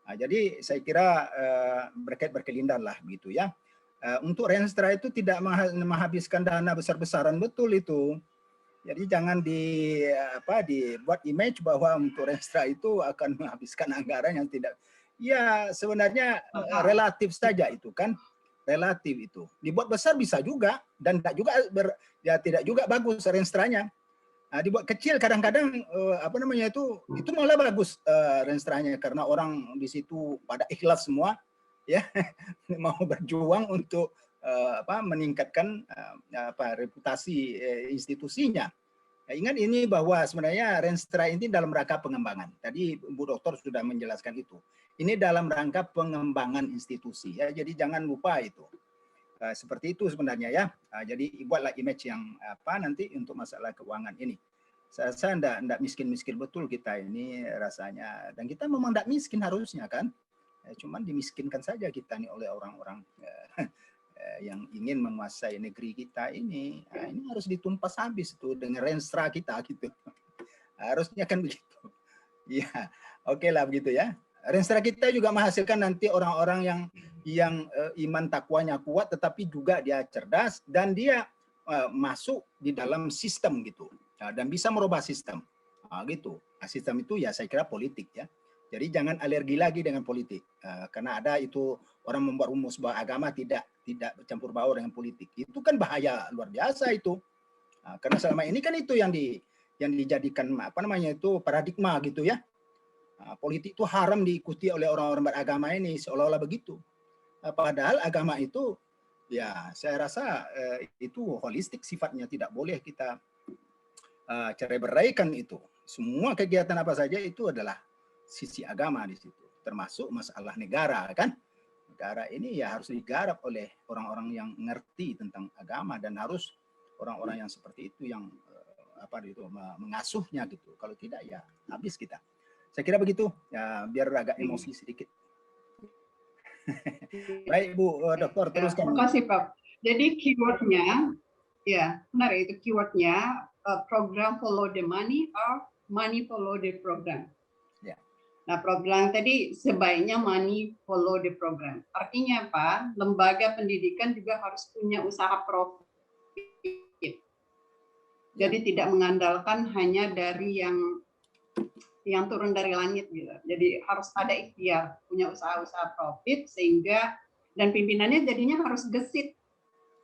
S5: Nah, jadi saya kira berkelindan lah begitu ya. Untuk Renstra itu tidak menghabiskan dana besar-besaran, betul itu. Jadi jangan dibuat image bahwa untuk Renstra itu akan menghabiskan anggaran yang tidak. Ya sebenarnya relatif saja itu kan, relatif itu. Dibuat besar bisa juga dan tidak juga bagus Renstranya. Nah, dibuat kecil kadang-kadang itu malah bagus Renstranya karena orang di situ pada ikhlas semua ya mau berjuang untuk meningkatkan reputasi institusinya. Nah, ingat ini bahwa sebenarnya Renstra ini dalam rangka pengembangan. Tadi Bu Dokter sudah menjelaskan itu. Ini dalam rangka pengembangan institusi ya. Jadi jangan lupa itu. Seperti itu sebenarnya ya. Jadi buatlah image yang nanti untuk masalah keuangan ini. Saya rasa enggak miskin-miskin betul kita ini rasanya. Dan kita memang enggak miskin harusnya kan. Cuman dimiskinkan saja kita nih oleh orang-orang yang ingin menguasai negeri kita ini. Nah, ini harus ditumpas habis tuh dengan Renstra kita gitu. Harusnya kan begitu. Ya, oke lah begitu ya. Renstra kita juga menghasilkan nanti orang-orang yang iman takwanya kuat, tetapi juga dia cerdas dan dia masuk di dalam sistem gitu. Dan bisa merubah sistem. Gitu. Nah, sistem itu ya saya kira politik ya. Jadi jangan alergi lagi dengan politik, karena ada itu orang membuat rumus bahwa agama tidak bercampur baur dengan politik. Itu kan bahaya luar biasa itu, karena selama ini kan itu yang dijadikan paradigma gitu ya. Politik itu haram diikuti oleh orang-orang beragama ini seolah-olah begitu. Padahal agama itu ya saya rasa itu holistik sifatnya, tidak boleh kita cerai-beraikan itu. Semua kegiatan apa saja itu adalah sisi agama di situ, termasuk masalah negara kan. Negara ini ya harus digarap oleh orang-orang yang ngerti tentang agama dan harus orang-orang yang seperti itu yang mengasuhnya gitu. Kalau tidak ya habis kita. Saya kira begitu ya, biar agak emosi sedikit. Baik Bu Dokter, teruskan.
S1: Terima kasih Pak. Jadi keywordnya ya benar itu keywordnya program follow the money or money follow the program. Nah, program tadi sebaiknya money follow the program. Artinya apa? Lembaga pendidikan juga harus punya usaha profit. Jadi tidak mengandalkan hanya dari yang turun dari langit gitu. Jadi harus ada ikhtiar, punya usaha-usaha profit sehingga dan pimpinannya jadinya harus gesit.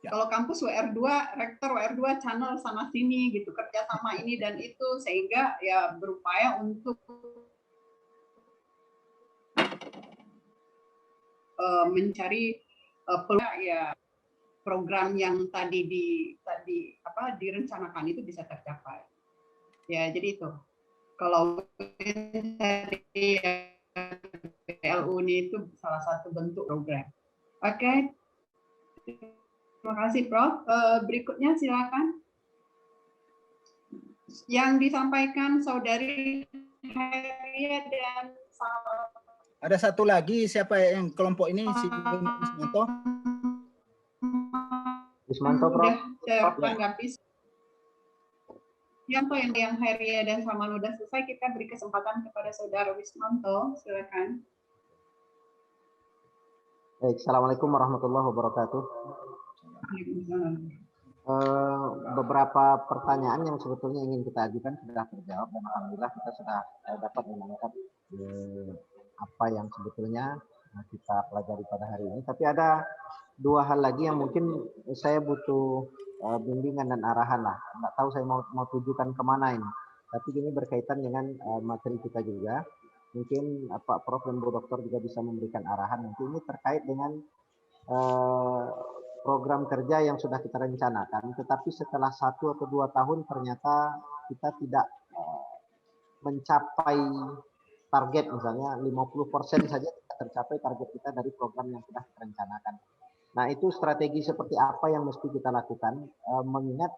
S1: Ya. Kalau kampus WR2, rektor WR2 channel sana sini gitu, kerja sama ini dan itu sehingga ya berupaya untuk mencari program yang tadi direncanakan itu bisa tercapai. Ya, jadi itu. Kalau dari PLU ini itu salah satu bentuk program. Oke. Terima kasih, Prof. Berikutnya silakan. Yang disampaikan Saudari Heria dan
S5: ada satu lagi, siapa yang kelompok ini? Si Wismanto.
S7: Wismanto, Prof.
S1: Yang Heria dan Salman sudah selesai, kita beri kesempatan kepada Saudara Wismanto. Silakan.
S7: Baik, Assalamualaikum warahmatullahi wabarakatuh. Beberapa pertanyaan yang sebetulnya ingin kita ajukan sudah terjawab dan alhamdulillah kita sudah dapat menangkap apa yang sebetulnya kita pelajari pada hari ini. Tapi ada dua hal lagi yang mungkin saya butuh bimbingan dan arahan lah. Nggak tahu saya mau tujukan kemana ini. Tapi ini berkaitan dengan materi kita juga. Mungkin Pak Prof dan Bu Dokter juga bisa memberikan arahan. Nanti ini terkait dengan program kerja yang sudah kita rencanakan. Tetapi setelah 1 atau 2 tahun ternyata kita tidak mencapai target, misalnya 50% saja tercapai target kita dari program yang sudah direncanakan. Nah, itu strategi seperti apa yang mesti kita lakukan, mengingat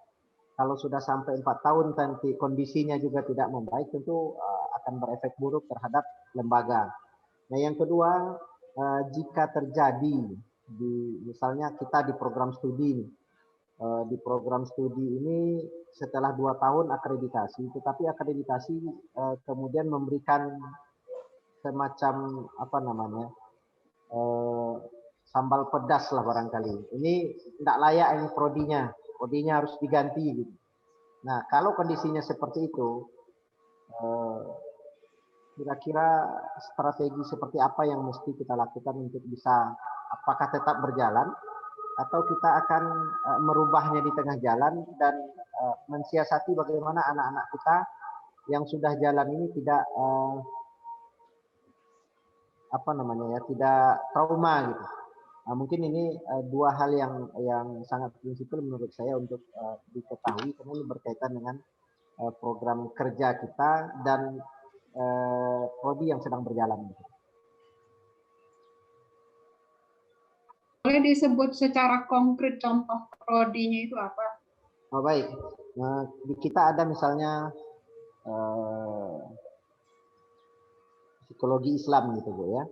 S7: kalau sudah sampai 4 tahun nanti kondisinya juga tidak membaik, tentu akan berefek buruk terhadap lembaga. Nah, yang kedua, jika terjadi misalnya kita di program studi nih. Di program studi ini setelah 2 tahun akreditasi, tetapi akreditasi kemudian memberikan semacam apa namanya sambal pedas lah barangkali. Ini tidak layak ini prodinya harus diganti gitu. Nah kalau kondisinya seperti itu, kira-kira strategi seperti apa yang mesti kita lakukan untuk bisa apakah tetap berjalan atau kita akan merubahnya di tengah jalan dan mensiasati bagaimana anak-anak kita yang sudah jalan ini tidak apa namanya ya, tidak trauma gitu. Nah, mungkin ini dua hal yang sangat prinsipil menurut saya untuk diketahui karena ini berkaitan dengan program kerja kita dan prodi yang sedang berjalan.
S1: Boleh disebut secara konkret contoh prodinya itu apa?
S7: Oh baik, nah, kita ada misalnya psikologi Islam gitu Bu ya.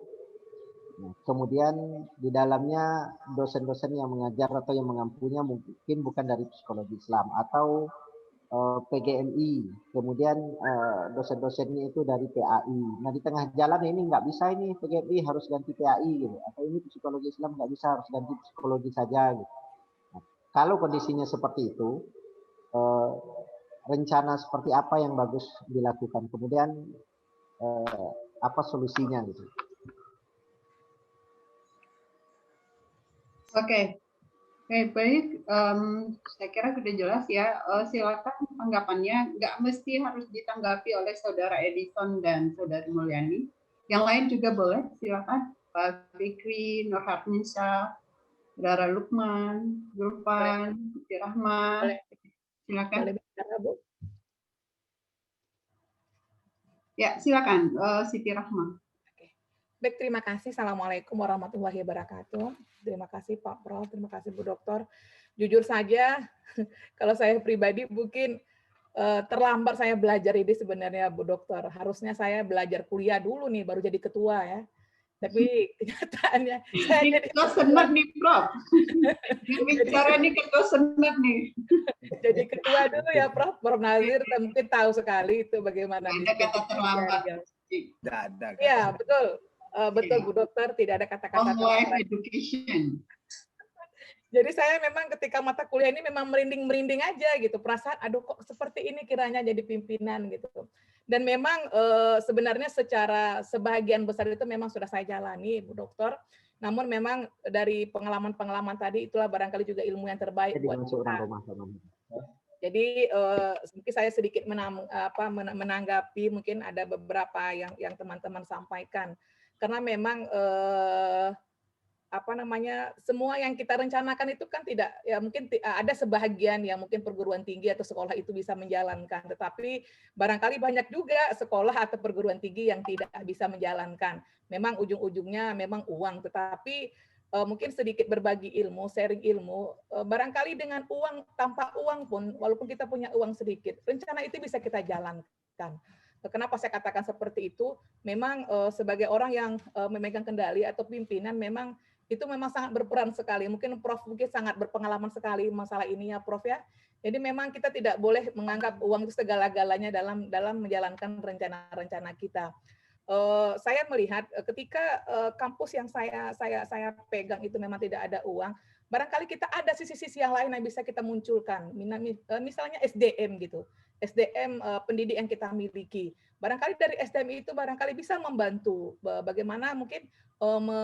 S7: Nah, kemudian di dalamnya dosen-dosen yang mengajar atau yang mengampunya mungkin bukan dari psikologi Islam atau PGMI, kemudian dosen-dosennya itu dari PAI. Nah di tengah jalan ini nggak bisa ini PGMI harus ganti PAI gitu, atau ini psikologi Islam nggak bisa harus ganti psikologi saja gitu. Nah, kalau kondisinya seperti itu, rencana seperti apa yang bagus dilakukan, kemudian apa solusinya gitu.
S1: Oke. Baik. Saya kira sudah jelas ya. Silakan tanggapannya. Nggak mesti harus ditanggapi oleh Saudara Edison dan Saudari Mulyani. Yang lain juga boleh. Silakan. Pak Fikri, Nurhatnisyah, Saudara Lukman, Zulfan, Siti Rahma. Silakan.
S8: Boleh bicara, Bu?
S1: Ya, silakan, Siti Rahma.
S8: Baik, terima kasih. Assalamualaikum warahmatullahi wabarakatuh. Terima kasih Pak Prof, terima kasih Bu Dokter. Jujur saja, kalau saya pribadi mungkin terlambat saya belajar ini sebenarnya Bu Dokter. Harusnya saya belajar kuliah dulu nih, baru jadi ketua ya. Tapi kenyataannya saya
S1: jadi ketua senat nih Prof. Bicara nih ketua senat nih.
S8: Jadi ketua dulu ya Prof. Prof Nazir mungkin tahu sekali itu bagaimana.
S1: Ada kata terlambat.
S5: Tidak ada.
S8: Ya betul. Betul Bu Dokter, tidak ada kata-kata
S1: terlambat. Education.
S8: Jadi saya memang ketika mata kuliah ini memang merinding-merinding aja gitu, perasaan aduh kok seperti ini kiranya jadi pimpinan gitu. Dan memang sebenarnya secara sebagian besar itu memang sudah saya jalani Bu Dokter. Namun memang dari pengalaman-pengalaman tadi itulah barangkali juga ilmu yang terbaik buat kita. Jadi mungkin saya sedikit menanggapi mungkin ada beberapa yang teman-teman sampaikan. Karena memang semua yang kita rencanakan itu kan tidak ya mungkin ada sebahagian yang mungkin perguruan tinggi atau sekolah itu bisa menjalankan, tetapi barangkali banyak juga sekolah atau perguruan tinggi yang tidak bisa menjalankan. Memang ujung-ujungnya memang uang, tetapi mungkin sedikit berbagi ilmu, sharing ilmu, barangkali dengan uang, tanpa uang pun, walaupun kita punya uang sedikit, rencana itu bisa kita jalankan. Kenapa saya katakan seperti itu? Memang sebagai orang yang memegang kendali atau pimpinan, memang itu memang sangat berperan sekali. Mungkin Prof mungkin sangat berpengalaman sekali masalah ini ya Prof ya. Jadi memang kita tidak boleh menganggap uang itu segala-galanya dalam menjalankan rencana-rencana kita. Saya melihat ketika kampus yang saya pegang itu memang tidak ada uang, barangkali kita ada sisi-sisi yang lain yang bisa kita munculkan. Misalnya SDM gitu. SDM pendidik yang kita miliki. Barangkali dari SDM itu barangkali bisa membantu bagaimana mungkin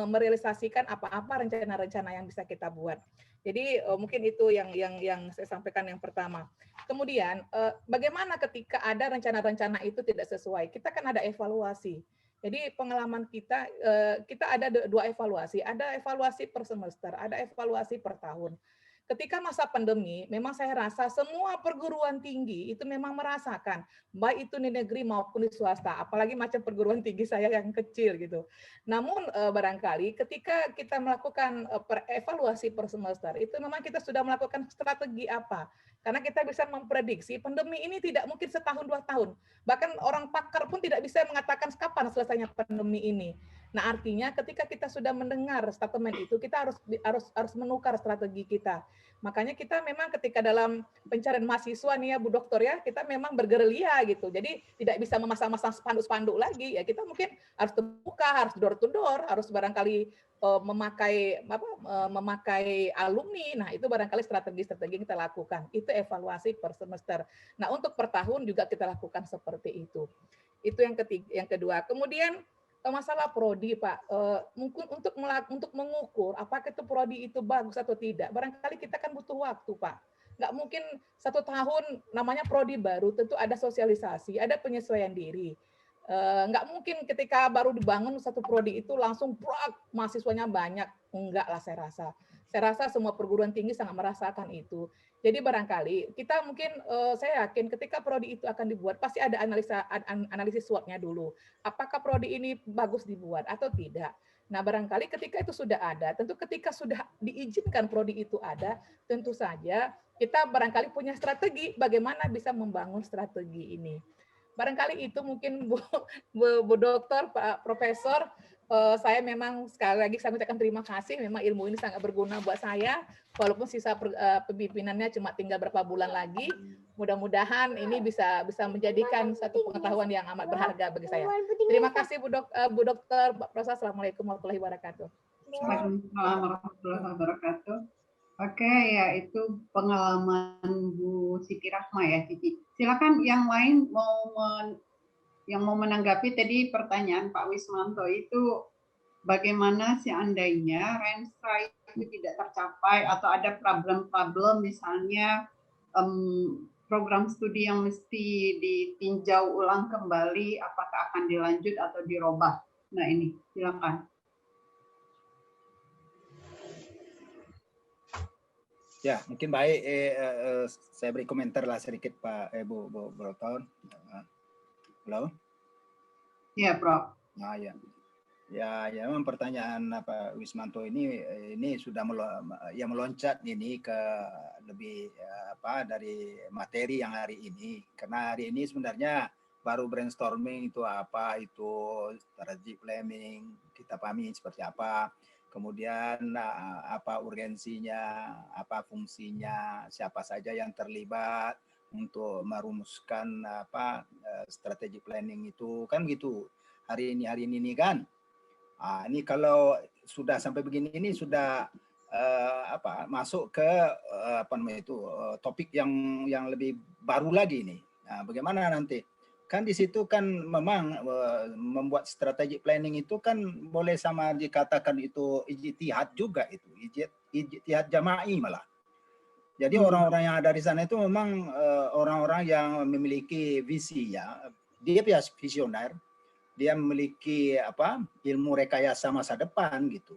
S8: merealisasikan apa-apa rencana-rencana yang bisa kita buat. Jadi mungkin itu yang saya sampaikan yang pertama. Kemudian bagaimana ketika ada rencana-rencana itu tidak sesuai? Kita kan ada evaluasi. Jadi pengalaman kita ada dua evaluasi. Ada evaluasi per semester, ada evaluasi per tahun. Ketika masa pandemi, memang saya rasa semua perguruan tinggi itu memang merasakan, baik itu di negeri maupun di swasta, apalagi macam perguruan tinggi saya yang kecil gitu. Namun barangkali ketika kita melakukan evaluasi per semester, itu memang kita sudah melakukan strategi apa? Karena kita bisa memprediksi pandemi ini tidak mungkin setahun 2 tahun. Bahkan orang pakar pun tidak bisa mengatakan kapan selesainya pandemi ini. Nah, artinya ketika kita sudah mendengar statement itu, kita harus menukar strategi kita. Makanya kita memang ketika dalam pencarian mahasiswa nih ya Bu Dokter ya, kita memang bergerilya gitu. Jadi tidak bisa memasang-masang spanduk-spanduk lagi ya. Kita mungkin harus terbuka, harus door to door, harus barangkali memakai alumni. Nah, itu barangkali strategi-strategi yang kita lakukan. Itu evaluasi per semester. Nah, untuk per tahun juga kita lakukan seperti itu. Itu yang kedua. Kemudian masalah prodi, Pak. Mungkin untuk mengukur apakah itu prodi itu bagus atau tidak. Barangkali kita kan butuh waktu, Pak. Nggak mungkin 1 tahun namanya prodi baru, tentu ada sosialisasi, ada penyesuaian diri. Nggak mungkin ketika baru dibangun satu prodi itu langsung mahasiswanya banyak. Enggak lah saya rasa. Saya rasa semua perguruan tinggi sangat merasakan itu. Jadi barangkali kita mungkin, saya yakin ketika prodi itu akan dibuat, pasti ada analisis SWOT-nya dulu. Apakah prodi ini bagus dibuat atau tidak? Nah, barangkali ketika itu sudah ada, tentu ketika sudah diizinkan prodi itu ada, tentu saja kita barangkali punya strategi bagaimana bisa membangun strategi ini. Barangkali itu mungkin Bu Dokter, Pak Profesor, saya memang sekali lagi saya ucapkan terima kasih. Memang ilmu ini sangat berguna buat saya, walaupun sisa pemimpinannya cuma tinggal berapa bulan lagi. Mudah-mudahan ini bisa menjadikan satu pengetahuan yang amat berharga bagi saya. Terima kasih Bu Dokter, Pak Profesor. Assalamualaikum warahmatullahi wabarakatuh.
S1: Waalaikumsalam warahmatullahi wabarakatuh. Oke, ya itu pengalaman Bu Siti Rahma ya, Cici. Silakan yang lain mau menanggapi tadi pertanyaan Pak Wismanto itu bagaimana seandainya Renstra itu tidak tercapai atau ada problem-problem misalnya program studi yang mesti ditinjau ulang kembali apakah akan dilanjut atau dirubah. Nah ini silakan.
S5: Ya, mungkin baik saya beri komentar lah sedikit Pak Bu Broton. Halo?
S1: Iya, Prof.
S5: Nah, ya. Ya, memang pertanyaan Pak Wismanto ini sudah meloncat ini ke lebih dari materi yang hari ini. Karena hari ini sebenarnya baru brainstorming itu apa, itu strategi planning, kita pahami seperti apa. Kemudian apa urgensinya, apa fungsinya, siapa saja yang terlibat untuk merumuskan strategi planning itu, kan gitu. Hari ini kan. Ini kalau sudah sampai begini ini sudah masuk ke topik yang lebih baru lagi nih. Nah, bagaimana nanti? Kan di situ kan memang membuat strategi planning itu kan boleh sama dikatakan itu ijtihad juga itu, ijtihad jama'i malah. Jadi orang-orang yang ada di sana itu memang orang-orang yang memiliki visi ya, dia visioner, dia memiliki ilmu rekayasa masa depan gitu.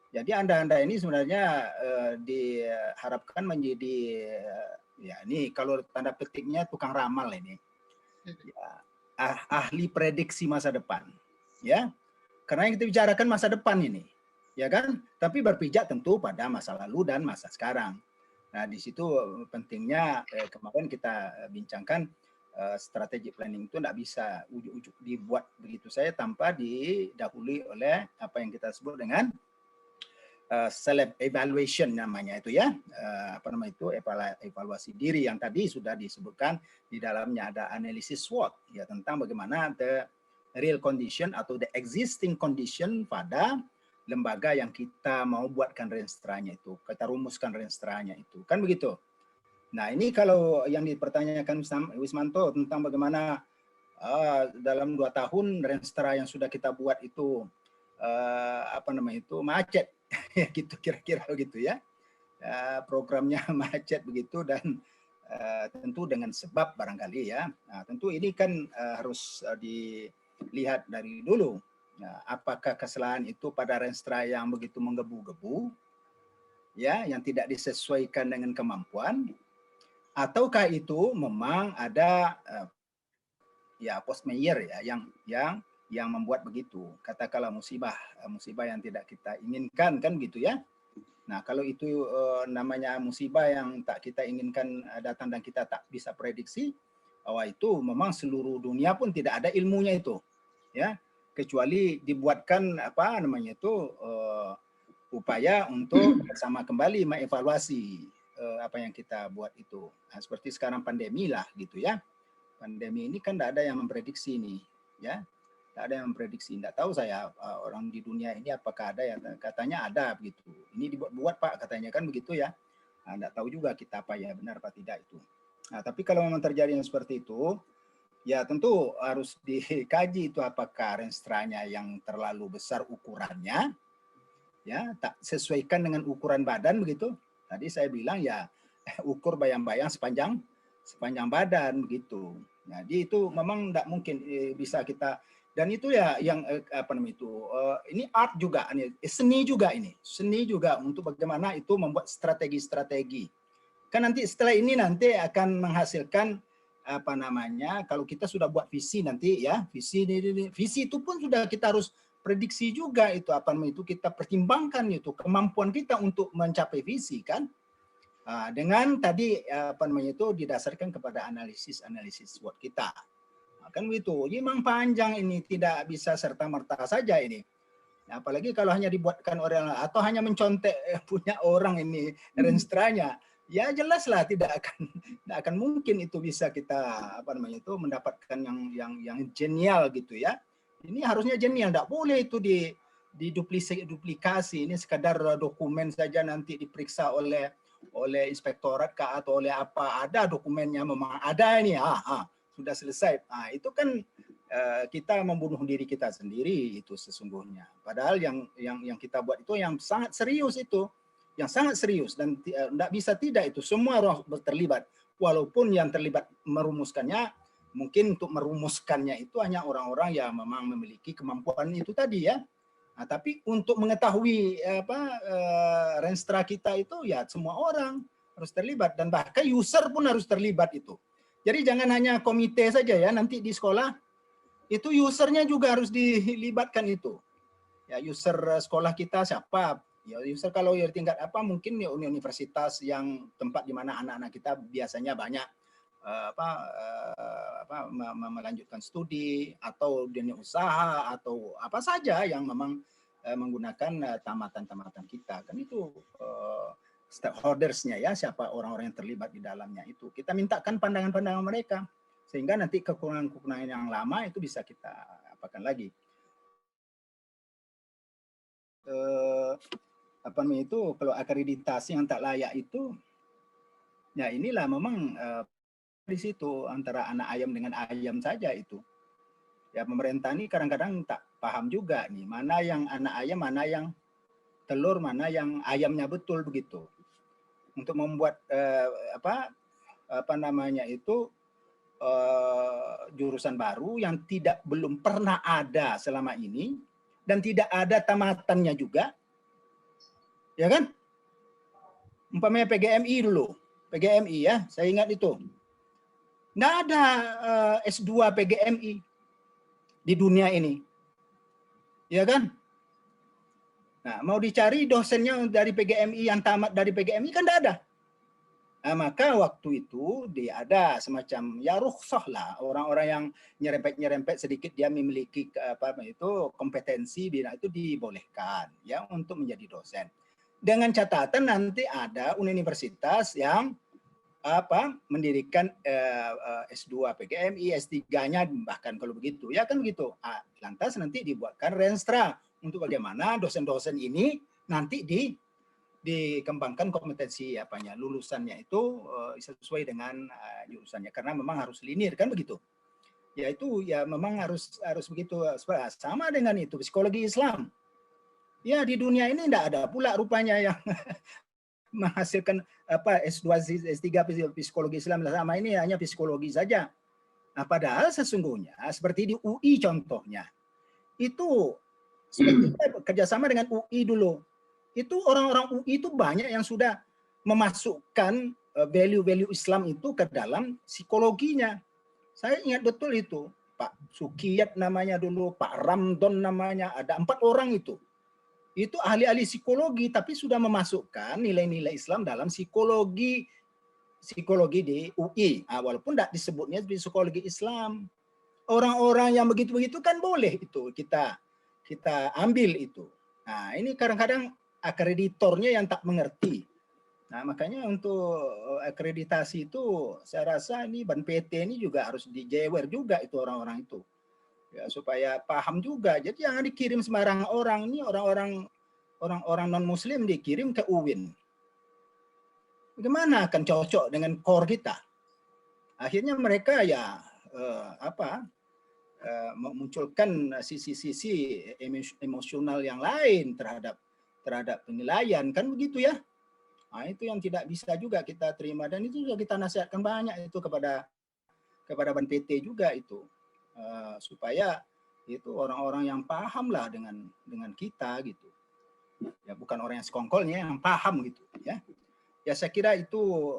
S5: Jadi Anda ini sebenarnya diharapkan menjadi ya ini kalau tanda petiknya tukang ramal ini. Ya, ahli prediksi masa depan, ya, karena yang kita bicarakan masa depan ini, ya kan, tapi berpijak tentu pada masa lalu dan masa sekarang. Nah, di situ pentingnya kemarin kita bincangkan strategi planning itu tidak bisa ujuk-ujuk dibuat begitu saja tanpa didahului oleh apa yang kita sebut dengan self evaluation namanya itu ya, evaluasi diri yang tadi sudah disebutkan di dalamnya ada analisis SWOT ya tentang bagaimana the real condition atau the existing condition pada lembaga yang kita mau buatkan renstranya itu, kita rumuskan renstranya itu, kan begitu. Nah ini kalau yang dipertanyakan Wismanto tentang bagaimana dalam 2 tahun renstra yang sudah kita buat itu macet ya gitu kira-kira begitu ya, programnya macet begitu dan tentu dengan sebab barangkali ya. Nah, tentu ini kan harus dilihat dari dulu. Nah, apakah kesalahan itu pada renstra yang begitu menggebu-gebu ya, yang tidak disesuaikan dengan kemampuan, ataukah itu memang ada ya post measure ya yang membuat begitu, katakanlah musibah yang tidak kita inginkan kan gitu ya. Nah kalau itu namanya musibah yang tak kita inginkan datang dan kita tak bisa prediksi, bahwa itu memang seluruh dunia pun tidak ada ilmunya itu ya. kecuali dibuatkan apa namanya itu upaya untuk bersama kembali mengevaluasi apa yang kita buat itu. Nah, seperti sekarang pandemi lah gitu ya. Pandemi ini kan tidak ada yang memprediksi nih, ya. Tidak ada yang memprediksi. Tidak tahu saya orang di dunia ini apakah ada ya, katanya ada begitu. Ini dibuat-buat Pak katanya kan begitu ya. Nah, tidak tahu juga kita apa ya benar apa tidak itu. Nah, tapi kalau memang terjadi yang seperti itu, ya tentu harus dikaji itu apakah renstranya yang terlalu besar ukurannya, ya tak sesuaikan dengan ukuran badan begitu. Tadi saya bilang ya ukur bayang-bayang sepanjang badan begitu. Jadi itu memang tidak mungkin bisa kita, dan itu ya yang apa namanya itu ini art juga, ini seni juga untuk bagaimana itu membuat strategi-strategi. Kan nanti setelah ini nanti akan menghasilkan apa namanya, kalau kita sudah buat visi nanti ya, visi itu pun sudah kita harus prediksi juga itu apa namanya itu, kita pertimbangkan itu kemampuan kita untuk mencapai visi kan. Dengan tadi apa namanya itu didasarkan kepada analisis SWOT kita. Kan begitu. Jadi memang panjang ini, tidak bisa serta-merta saja ini. Apalagi kalau hanya dibuatkan orang atau hanya mencontek punya orang ini renstranya, ya jelaslah tidak akan mungkin itu bisa kita apa namanya itu mendapatkan yang genial gitu ya. Ini harusnya genial, tidak boleh itu duplikasi. Ini sekadar dokumen saja nanti diperiksa oleh inspektorat kah atau oleh apa, ada dokumennya memang ada ini, sudah selesai. Itu kan kita membunuh diri kita sendiri itu sesungguhnya. Padahal yang kita buat itu yang sangat serius itu, yang sangat serius dan tidak bisa tidak itu semua orang terlibat. Walaupun yang terlibat merumuskannya, mungkin untuk merumuskannya itu hanya orang-orang yang memang memiliki kemampuan itu tadi ya. Tapi untuk mengetahui renstra kita itu ya semua orang harus terlibat dan bahkan user pun harus terlibat itu. Jadi jangan hanya komite saja ya, nanti di sekolah itu usernya juga harus dilibatkan itu. Ya user sekolah kita siapa? Ya user kalau ya tingkat apa mungkin ya universitas yang tempat di mana anak-anak kita biasanya banyak melanjutkan studi atau dunia usaha atau apa saja yang memang menggunakan tamatan-tamatan kita kan itu stakeholdersnya ya, siapa orang-orang yang terlibat di dalamnya itu kita mintakan pandangan-pandangan mereka sehingga nanti kekurangan-kekurangan yang lama itu bisa kita apakan lagi. Apa namanya itu kalau akreditasi yang tak layak itu ya inilah memang di situ antara anak ayam dengan ayam saja itu. Ya pemerintah ini kadang-kadang tak paham juga nih mana yang anak ayam, mana yang telur, mana yang ayamnya betul begitu. Untuk membuat apa namanya itu jurusan baru yang belum pernah ada selama ini dan tidak ada tamatannya juga. Ya kan? Umpamanya PGMI dulu. PGMI ya, saya ingat itu. Nggak ada S2 PGMI di dunia ini. Ya kan? Nah, mau dicari dosennya dari PGMI yang tamat dari PGMI kan nggak ada. Nah, maka waktu itu dia ada semacam ya rukhsah lah, orang-orang yang nyerempet sedikit dia memiliki kompetensi itu dibolehkan ya untuk menjadi dosen. Dengan catatan nanti ada universitas yang mendirikan S2 PGMI, S3-nya bahkan kalau begitu ya kan begitu. Lantas nanti dibuatkan renstra untuk bagaimana dosen-dosen ini nanti dikembangkan kompetensi lulusannya itu sesuai dengan jurusannya karena memang harus linear kan begitu. Ya itu ya memang harus begitu. Sama dengan itu psikologi Islam. Ya di dunia ini tidak ada pula rupanya yang menghasilkan S2 S3 psikologi Islam sama ini hanya psikologi saja. Nah, padahal sesungguhnya seperti di UI contohnya itu seperti kerjasama dengan UI dulu. Itu orang-orang UI itu banyak yang sudah memasukkan value-value Islam itu ke dalam psikologinya. Saya ingat betul itu. Pak Sukiyat namanya dulu, Pak Ramdon namanya, ada 4 orang itu. Itu ahli-ahli psikologi, tapi sudah memasukkan nilai-nilai Islam dalam psikologi di UI. Walaupun tidak disebutnya psikologi Islam. orang-orang yang begitu-begitu kan boleh itu kita ambil itu. Nah, ini kadang-kadang akreditornya yang tak mengerti. Nah, makanya untuk akreditasi itu saya rasa ini Ban PT ini juga harus dijewer juga itu orang-orang itu. Ya, supaya paham juga. Jadi jangan dikirim sembarang orang, ini orang-orang non muslim dikirim ke UIN. Bagaimana akan cocok dengan core kita? Akhirnya mereka ya memunculkan sisi-sisi emosional yang lain terhadap penilaian, kan begitu ya. Nah, itu yang tidak bisa juga kita terima, dan itu juga kita nasihatkan banyak itu kepada Ban PT juga itu, supaya itu orang-orang yang paham lah dengan kita gitu. Ya, bukan orang yang sekongkolnya, yang paham gitu ya. Ya, saya kira itu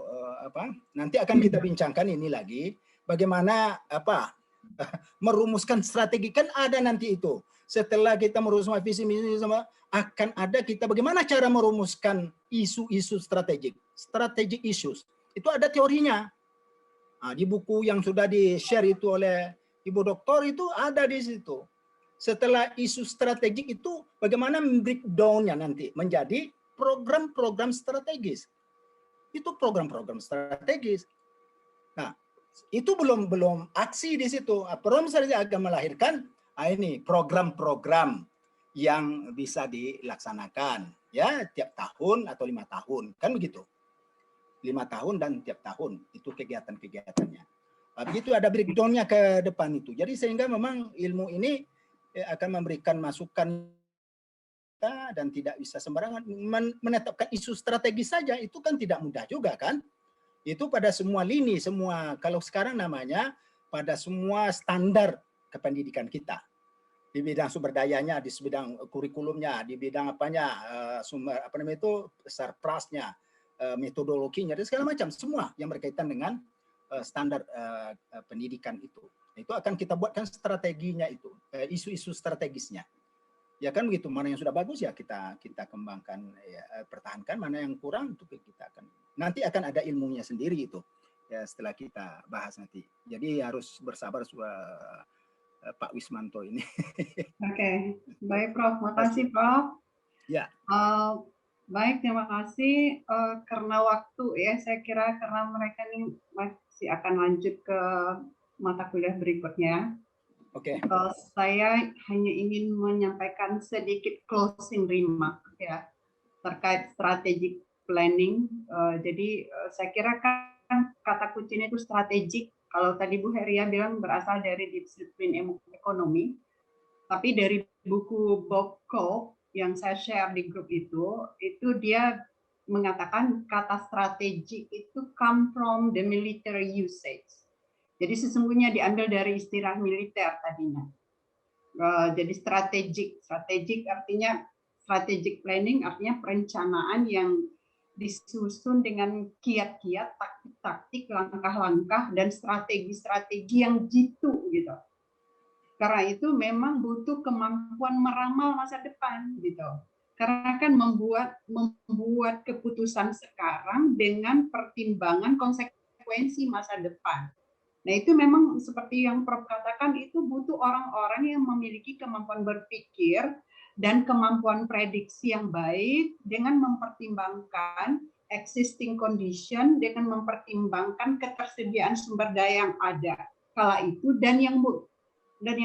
S5: nanti akan kita bincangkan ini lagi bagaimana merumuskan strategi, kan ada nanti itu. Setelah kita merumuskan visi misi sama, akan ada kita bagaimana cara merumuskan isu-isu strategic issues. Itu ada teorinya. Nah, di buku yang sudah di-share itu oleh Ibu Doktor itu ada di situ. Setelah isu strategik itu bagaimana breakdown-nya nanti menjadi program-program strategis. Itu program-program strategis. Nah, itu belum aksi di situ. Program strategis akan melahirkan ini program-program yang bisa dilaksanakan ya tiap tahun atau 5 tahun, kan begitu. 5 tahun dan tiap tahun itu kegiatan-kegiatannya. Begitu ada breakdown-nya ke depan itu. Jadi sehingga memang ilmu ini akan memberikan masukan dan tidak bisa sembarangan menetapkan isu strategis saja, itu kan tidak mudah juga kan. Itu pada semua lini, semua, kalau sekarang namanya pada semua standar kependidikan kita. Di bidang sumber dayanya, di bidang kurikulumnya, di bidang sumber sarprasnya, metodologinya, dan segala macam, semua yang berkaitan dengan standar pendidikan itu. Itu akan kita buatkan strateginya itu, isu-isu strategisnya. Ya kan begitu, mana yang sudah bagus ya kita kembangkan, ya, pertahankan, mana yang kurang itu kita nanti akan ada ilmunya sendiri itu ya setelah kita bahas nanti. Jadi harus bersabar Pak Wismanto ini. Oke,
S1: baik Prof, makasih Prof.
S5: Ya.
S1: Baik, terima kasih. Karena waktu ya, saya kira karena mereka ini masih akan lanjut ke mata kuliah berikutnya.
S5: Oke.
S1: Saya hanya ingin menyampaikan sedikit closing remark ya terkait strategic planning. Jadi saya kira kan kata kuncinya itu strategik. Kalau tadi Bu Heria bilang berasal dari disiplin ekonomi, tapi dari buku Bob Coe yang saya share di grup itu dia mengatakan kata strategik itu come from the military usage. Jadi sesungguhnya diambil dari istilah militer tadinya. Jadi strategic artinya strategic planning artinya perencanaan yang disusun dengan kiat-kiat, taktik-taktik, langkah-langkah dan strategi-strategi yang jitu gitu. Karena itu memang butuh kemampuan meramal masa depan gitu. Karena kan membuat keputusan sekarang dengan pertimbangan konsekuensi masa depan. Nah, itu memang seperti yang Prof katakan, itu butuh orang-orang yang memiliki kemampuan berpikir dan kemampuan prediksi yang baik dengan mempertimbangkan existing condition, dengan mempertimbangkan ketersediaan sumber daya yang ada kala itu dan yang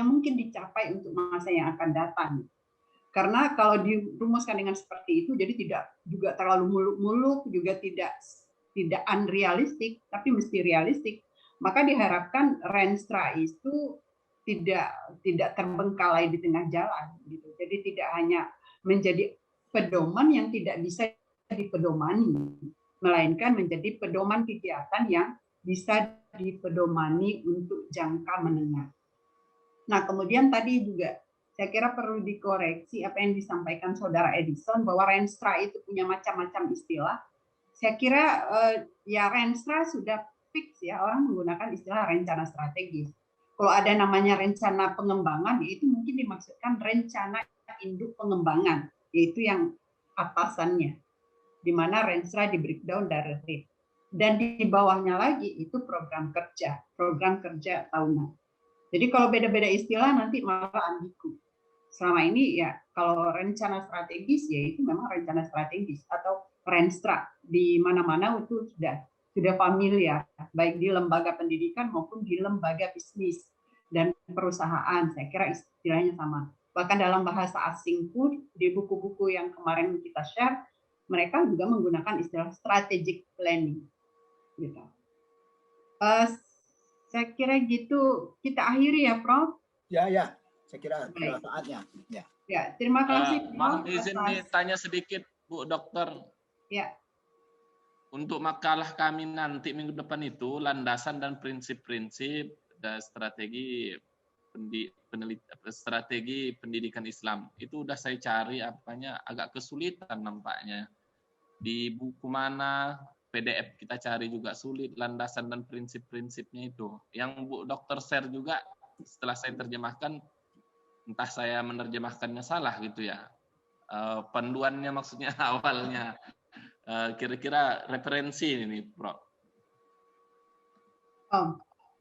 S1: mungkin dicapai untuk masa yang akan datang. Karena kalau dirumuskan dengan seperti itu, jadi tidak juga terlalu muluk-muluk, juga tidak unrealistik, tapi mesti realistik. Maka diharapkan Renstra itu tidak terbengkalai di tengah jalan, gitu. Jadi tidak hanya menjadi pedoman yang tidak bisa dipedomani, melainkan menjadi pedoman kegiatan yang bisa dipedomani untuk jangka menengah. Nah, kemudian tadi juga saya kira perlu dikoreksi apa yang disampaikan Saudara Edison bahwa Renstra itu punya macam-macam istilah. Saya kira ya Renstra sudah fix ya, orang menggunakan istilah rencana strategis. Kalau ada namanya rencana pengembangan, yaitu mungkin dimaksudkan rencana induk pengembangan, yaitu yang atasannya, di mana Renstra di breakdown dari RIT. Dan di bawahnya lagi itu program kerja tahunan. Jadi kalau beda-beda istilah nanti malah ambigu. Selama ini ya kalau rencana strategis ya itu memang rencana strategis atau Renstra di mana-mana itu sudah familiar, baik di lembaga pendidikan maupun di lembaga bisnis dan perusahaan. Saya kira istilahnya sama. Bahkan dalam bahasa asing pun di buku-buku yang kemarin kita share, mereka juga menggunakan istilah strategic planning. Gitu. Saya kira gitu kita akhiri ya, Prof.
S5: Ya, saya kira sudah saatnya.
S1: Ya, terima kasih.
S3: Mohon izin ditanya sedikit, Bu Dokter.
S1: Ya.
S3: Untuk makalah kami nanti minggu depan itu landasan dan prinsip-prinsip dan strategi pendidikan Islam. Itu udah saya cari apanya agak kesulitan nampaknya. Di buku mana, PDF kita cari juga sulit landasan dan prinsip-prinsipnya itu. Yang Bu Dokter share juga setelah saya terjemahkan, entah saya menerjemahkannya salah gitu ya. Panduannya maksudnya awalnya. Kira-kira referensi ini, Prof.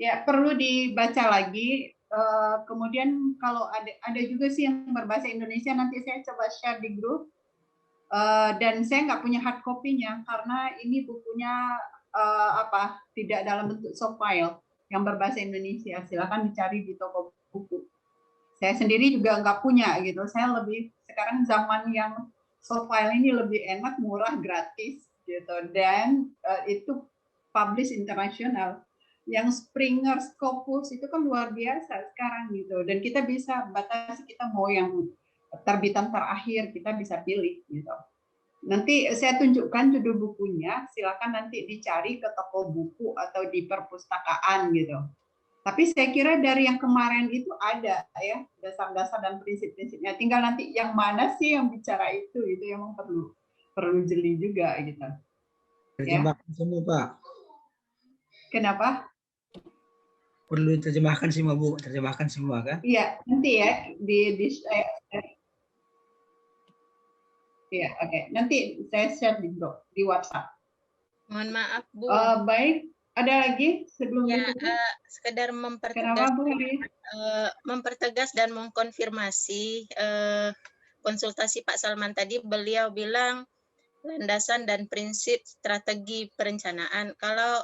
S1: Ya perlu dibaca lagi. Kemudian kalau ada juga sih yang berbahasa Indonesia, nanti saya coba share di grup. Dan saya nggak punya hard copy-nya karena ini bukunya tidak dalam bentuk soft file yang berbahasa Indonesia. Silakan dicari di toko buku. Saya sendiri juga nggak punya gitu. Saya lebih sekarang zaman yang soft file ini lebih enak, murah, gratis gitu, dan itu publish internasional. Yang Springer, Scopus itu kan luar biasa sekarang gitu, dan kita bisa batasi kita mau yang terbitan terakhir kita bisa pilih gitu. Nanti saya tunjukkan judul bukunya, silakan nanti dicari ke toko buku atau di perpustakaan gitu. Tapi saya kira dari yang kemarin itu ada ya dasar-dasar dan prinsip-prinsipnya. Tinggal nanti yang mana sih yang bicara itu yang perlu jeli juga gitu.
S9: Terjemahkan semua, Pak.
S1: Kenapa?
S9: Perlu terjemahkan semua, Bu. Terjemahkan semua kan?
S1: Iya, nanti ya Iya, oke. Nanti saya share di grup di WhatsApp.
S2: Mohon maaf, Bu.
S1: Baik. Ada lagi sebelum
S2: itu? Sekedar mempertegas dan mengkonfirmasi konsultasi Pak Salman tadi, beliau bilang landasan dan prinsip strategi perencanaan. Kalau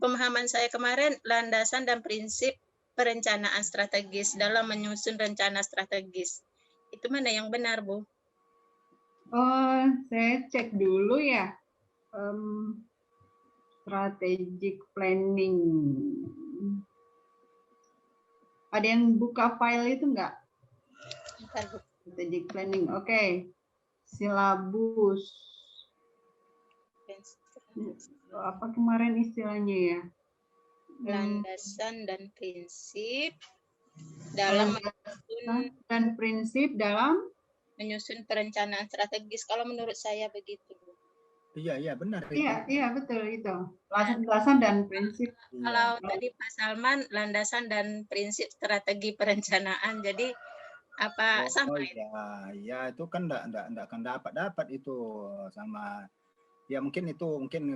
S2: pemahaman saya kemarin, landasan dan prinsip perencanaan strategis dalam menyusun rencana strategis. Itu mana yang benar, Bu?
S1: Saya cek dulu ya. Strategic planning. Ada yang buka file itu enggak? Strategic planning. Oke. Silabus. Apa kemarin istilahnya ya?
S2: Landasan dan prinsip dalam menyusun perencanaan strategis. Kalau menurut saya begitu.
S5: Iya benar.
S1: Iya betul itu. Landasan dan prinsip.
S2: Kalau tadi Pak Salman landasan dan prinsip strategi perencanaan. Jadi apa sama itu?
S5: Ya itu kan enggak akan dapat itu sama. Ya mungkin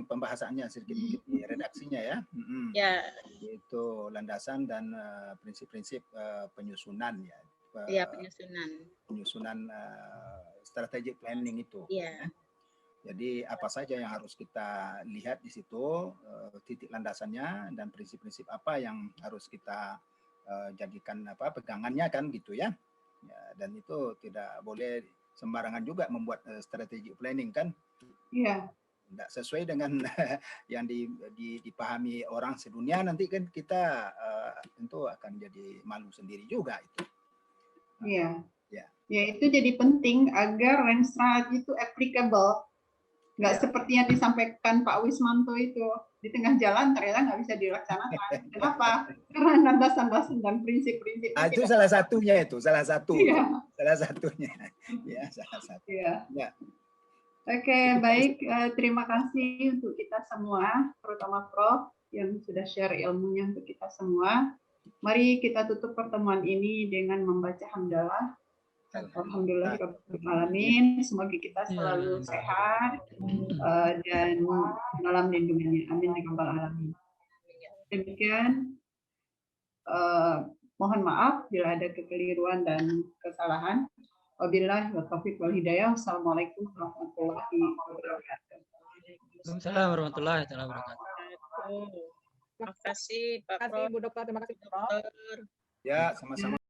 S5: pembahasannya sedikit di redaksinya ya.
S2: Ya.
S5: Itu landasan dan prinsip-prinsip penyusunan ya.
S2: Iya
S5: penyusunan strategic planning itu.
S2: Iya.
S5: Jadi apa saja yang harus kita lihat di situ, titik landasannya dan prinsip-prinsip apa yang harus kita jadikan pegangannya kan gitu ya. Dan itu tidak boleh sembarangan juga membuat strategi planning kan.
S1: Iya.
S5: Tidak sesuai dengan yang dipahami orang sedunia, nanti kan kita tentu akan jadi malu sendiri juga itu.
S1: Iya. Ya itu jadi penting agar Renstra itu applicable. Nggak seperti yang disampaikan Pak Wismanto itu di tengah jalan ternyata nggak bisa dilaksanakan. Kenapa? Karena landasan dan prinsip-prinsip.
S5: Itu salah satunya salah satu.
S1: Iya.
S5: Salah satunya. Ya, salah satu.
S1: Iya.
S5: Ya.
S1: Oke, baik. Terima kasih untuk kita semua, terutama Prof yang sudah share ilmunya untuk kita semua. Mari kita tutup pertemuan ini dengan membaca hamdalah. Alhamdulillahirrahmanirrahim. Semoga kita selalu sehat dan dalam lindungannya. Amin ya rabbal alamin. Demikian Mohon maaf bila ada kekeliruan dan kesalahan. Wabillahi wa taufiq wal hidayah. Assalamualaikum warahmatullahi wabarakatuh.
S4: Waalaikumsalam warahmatullahi wabarakatuh.
S2: Terima kasih Pak
S8: Terima kasih Bu Dokter, terima kasih Prof.
S2: Dokter.
S5: Ya, sama-sama.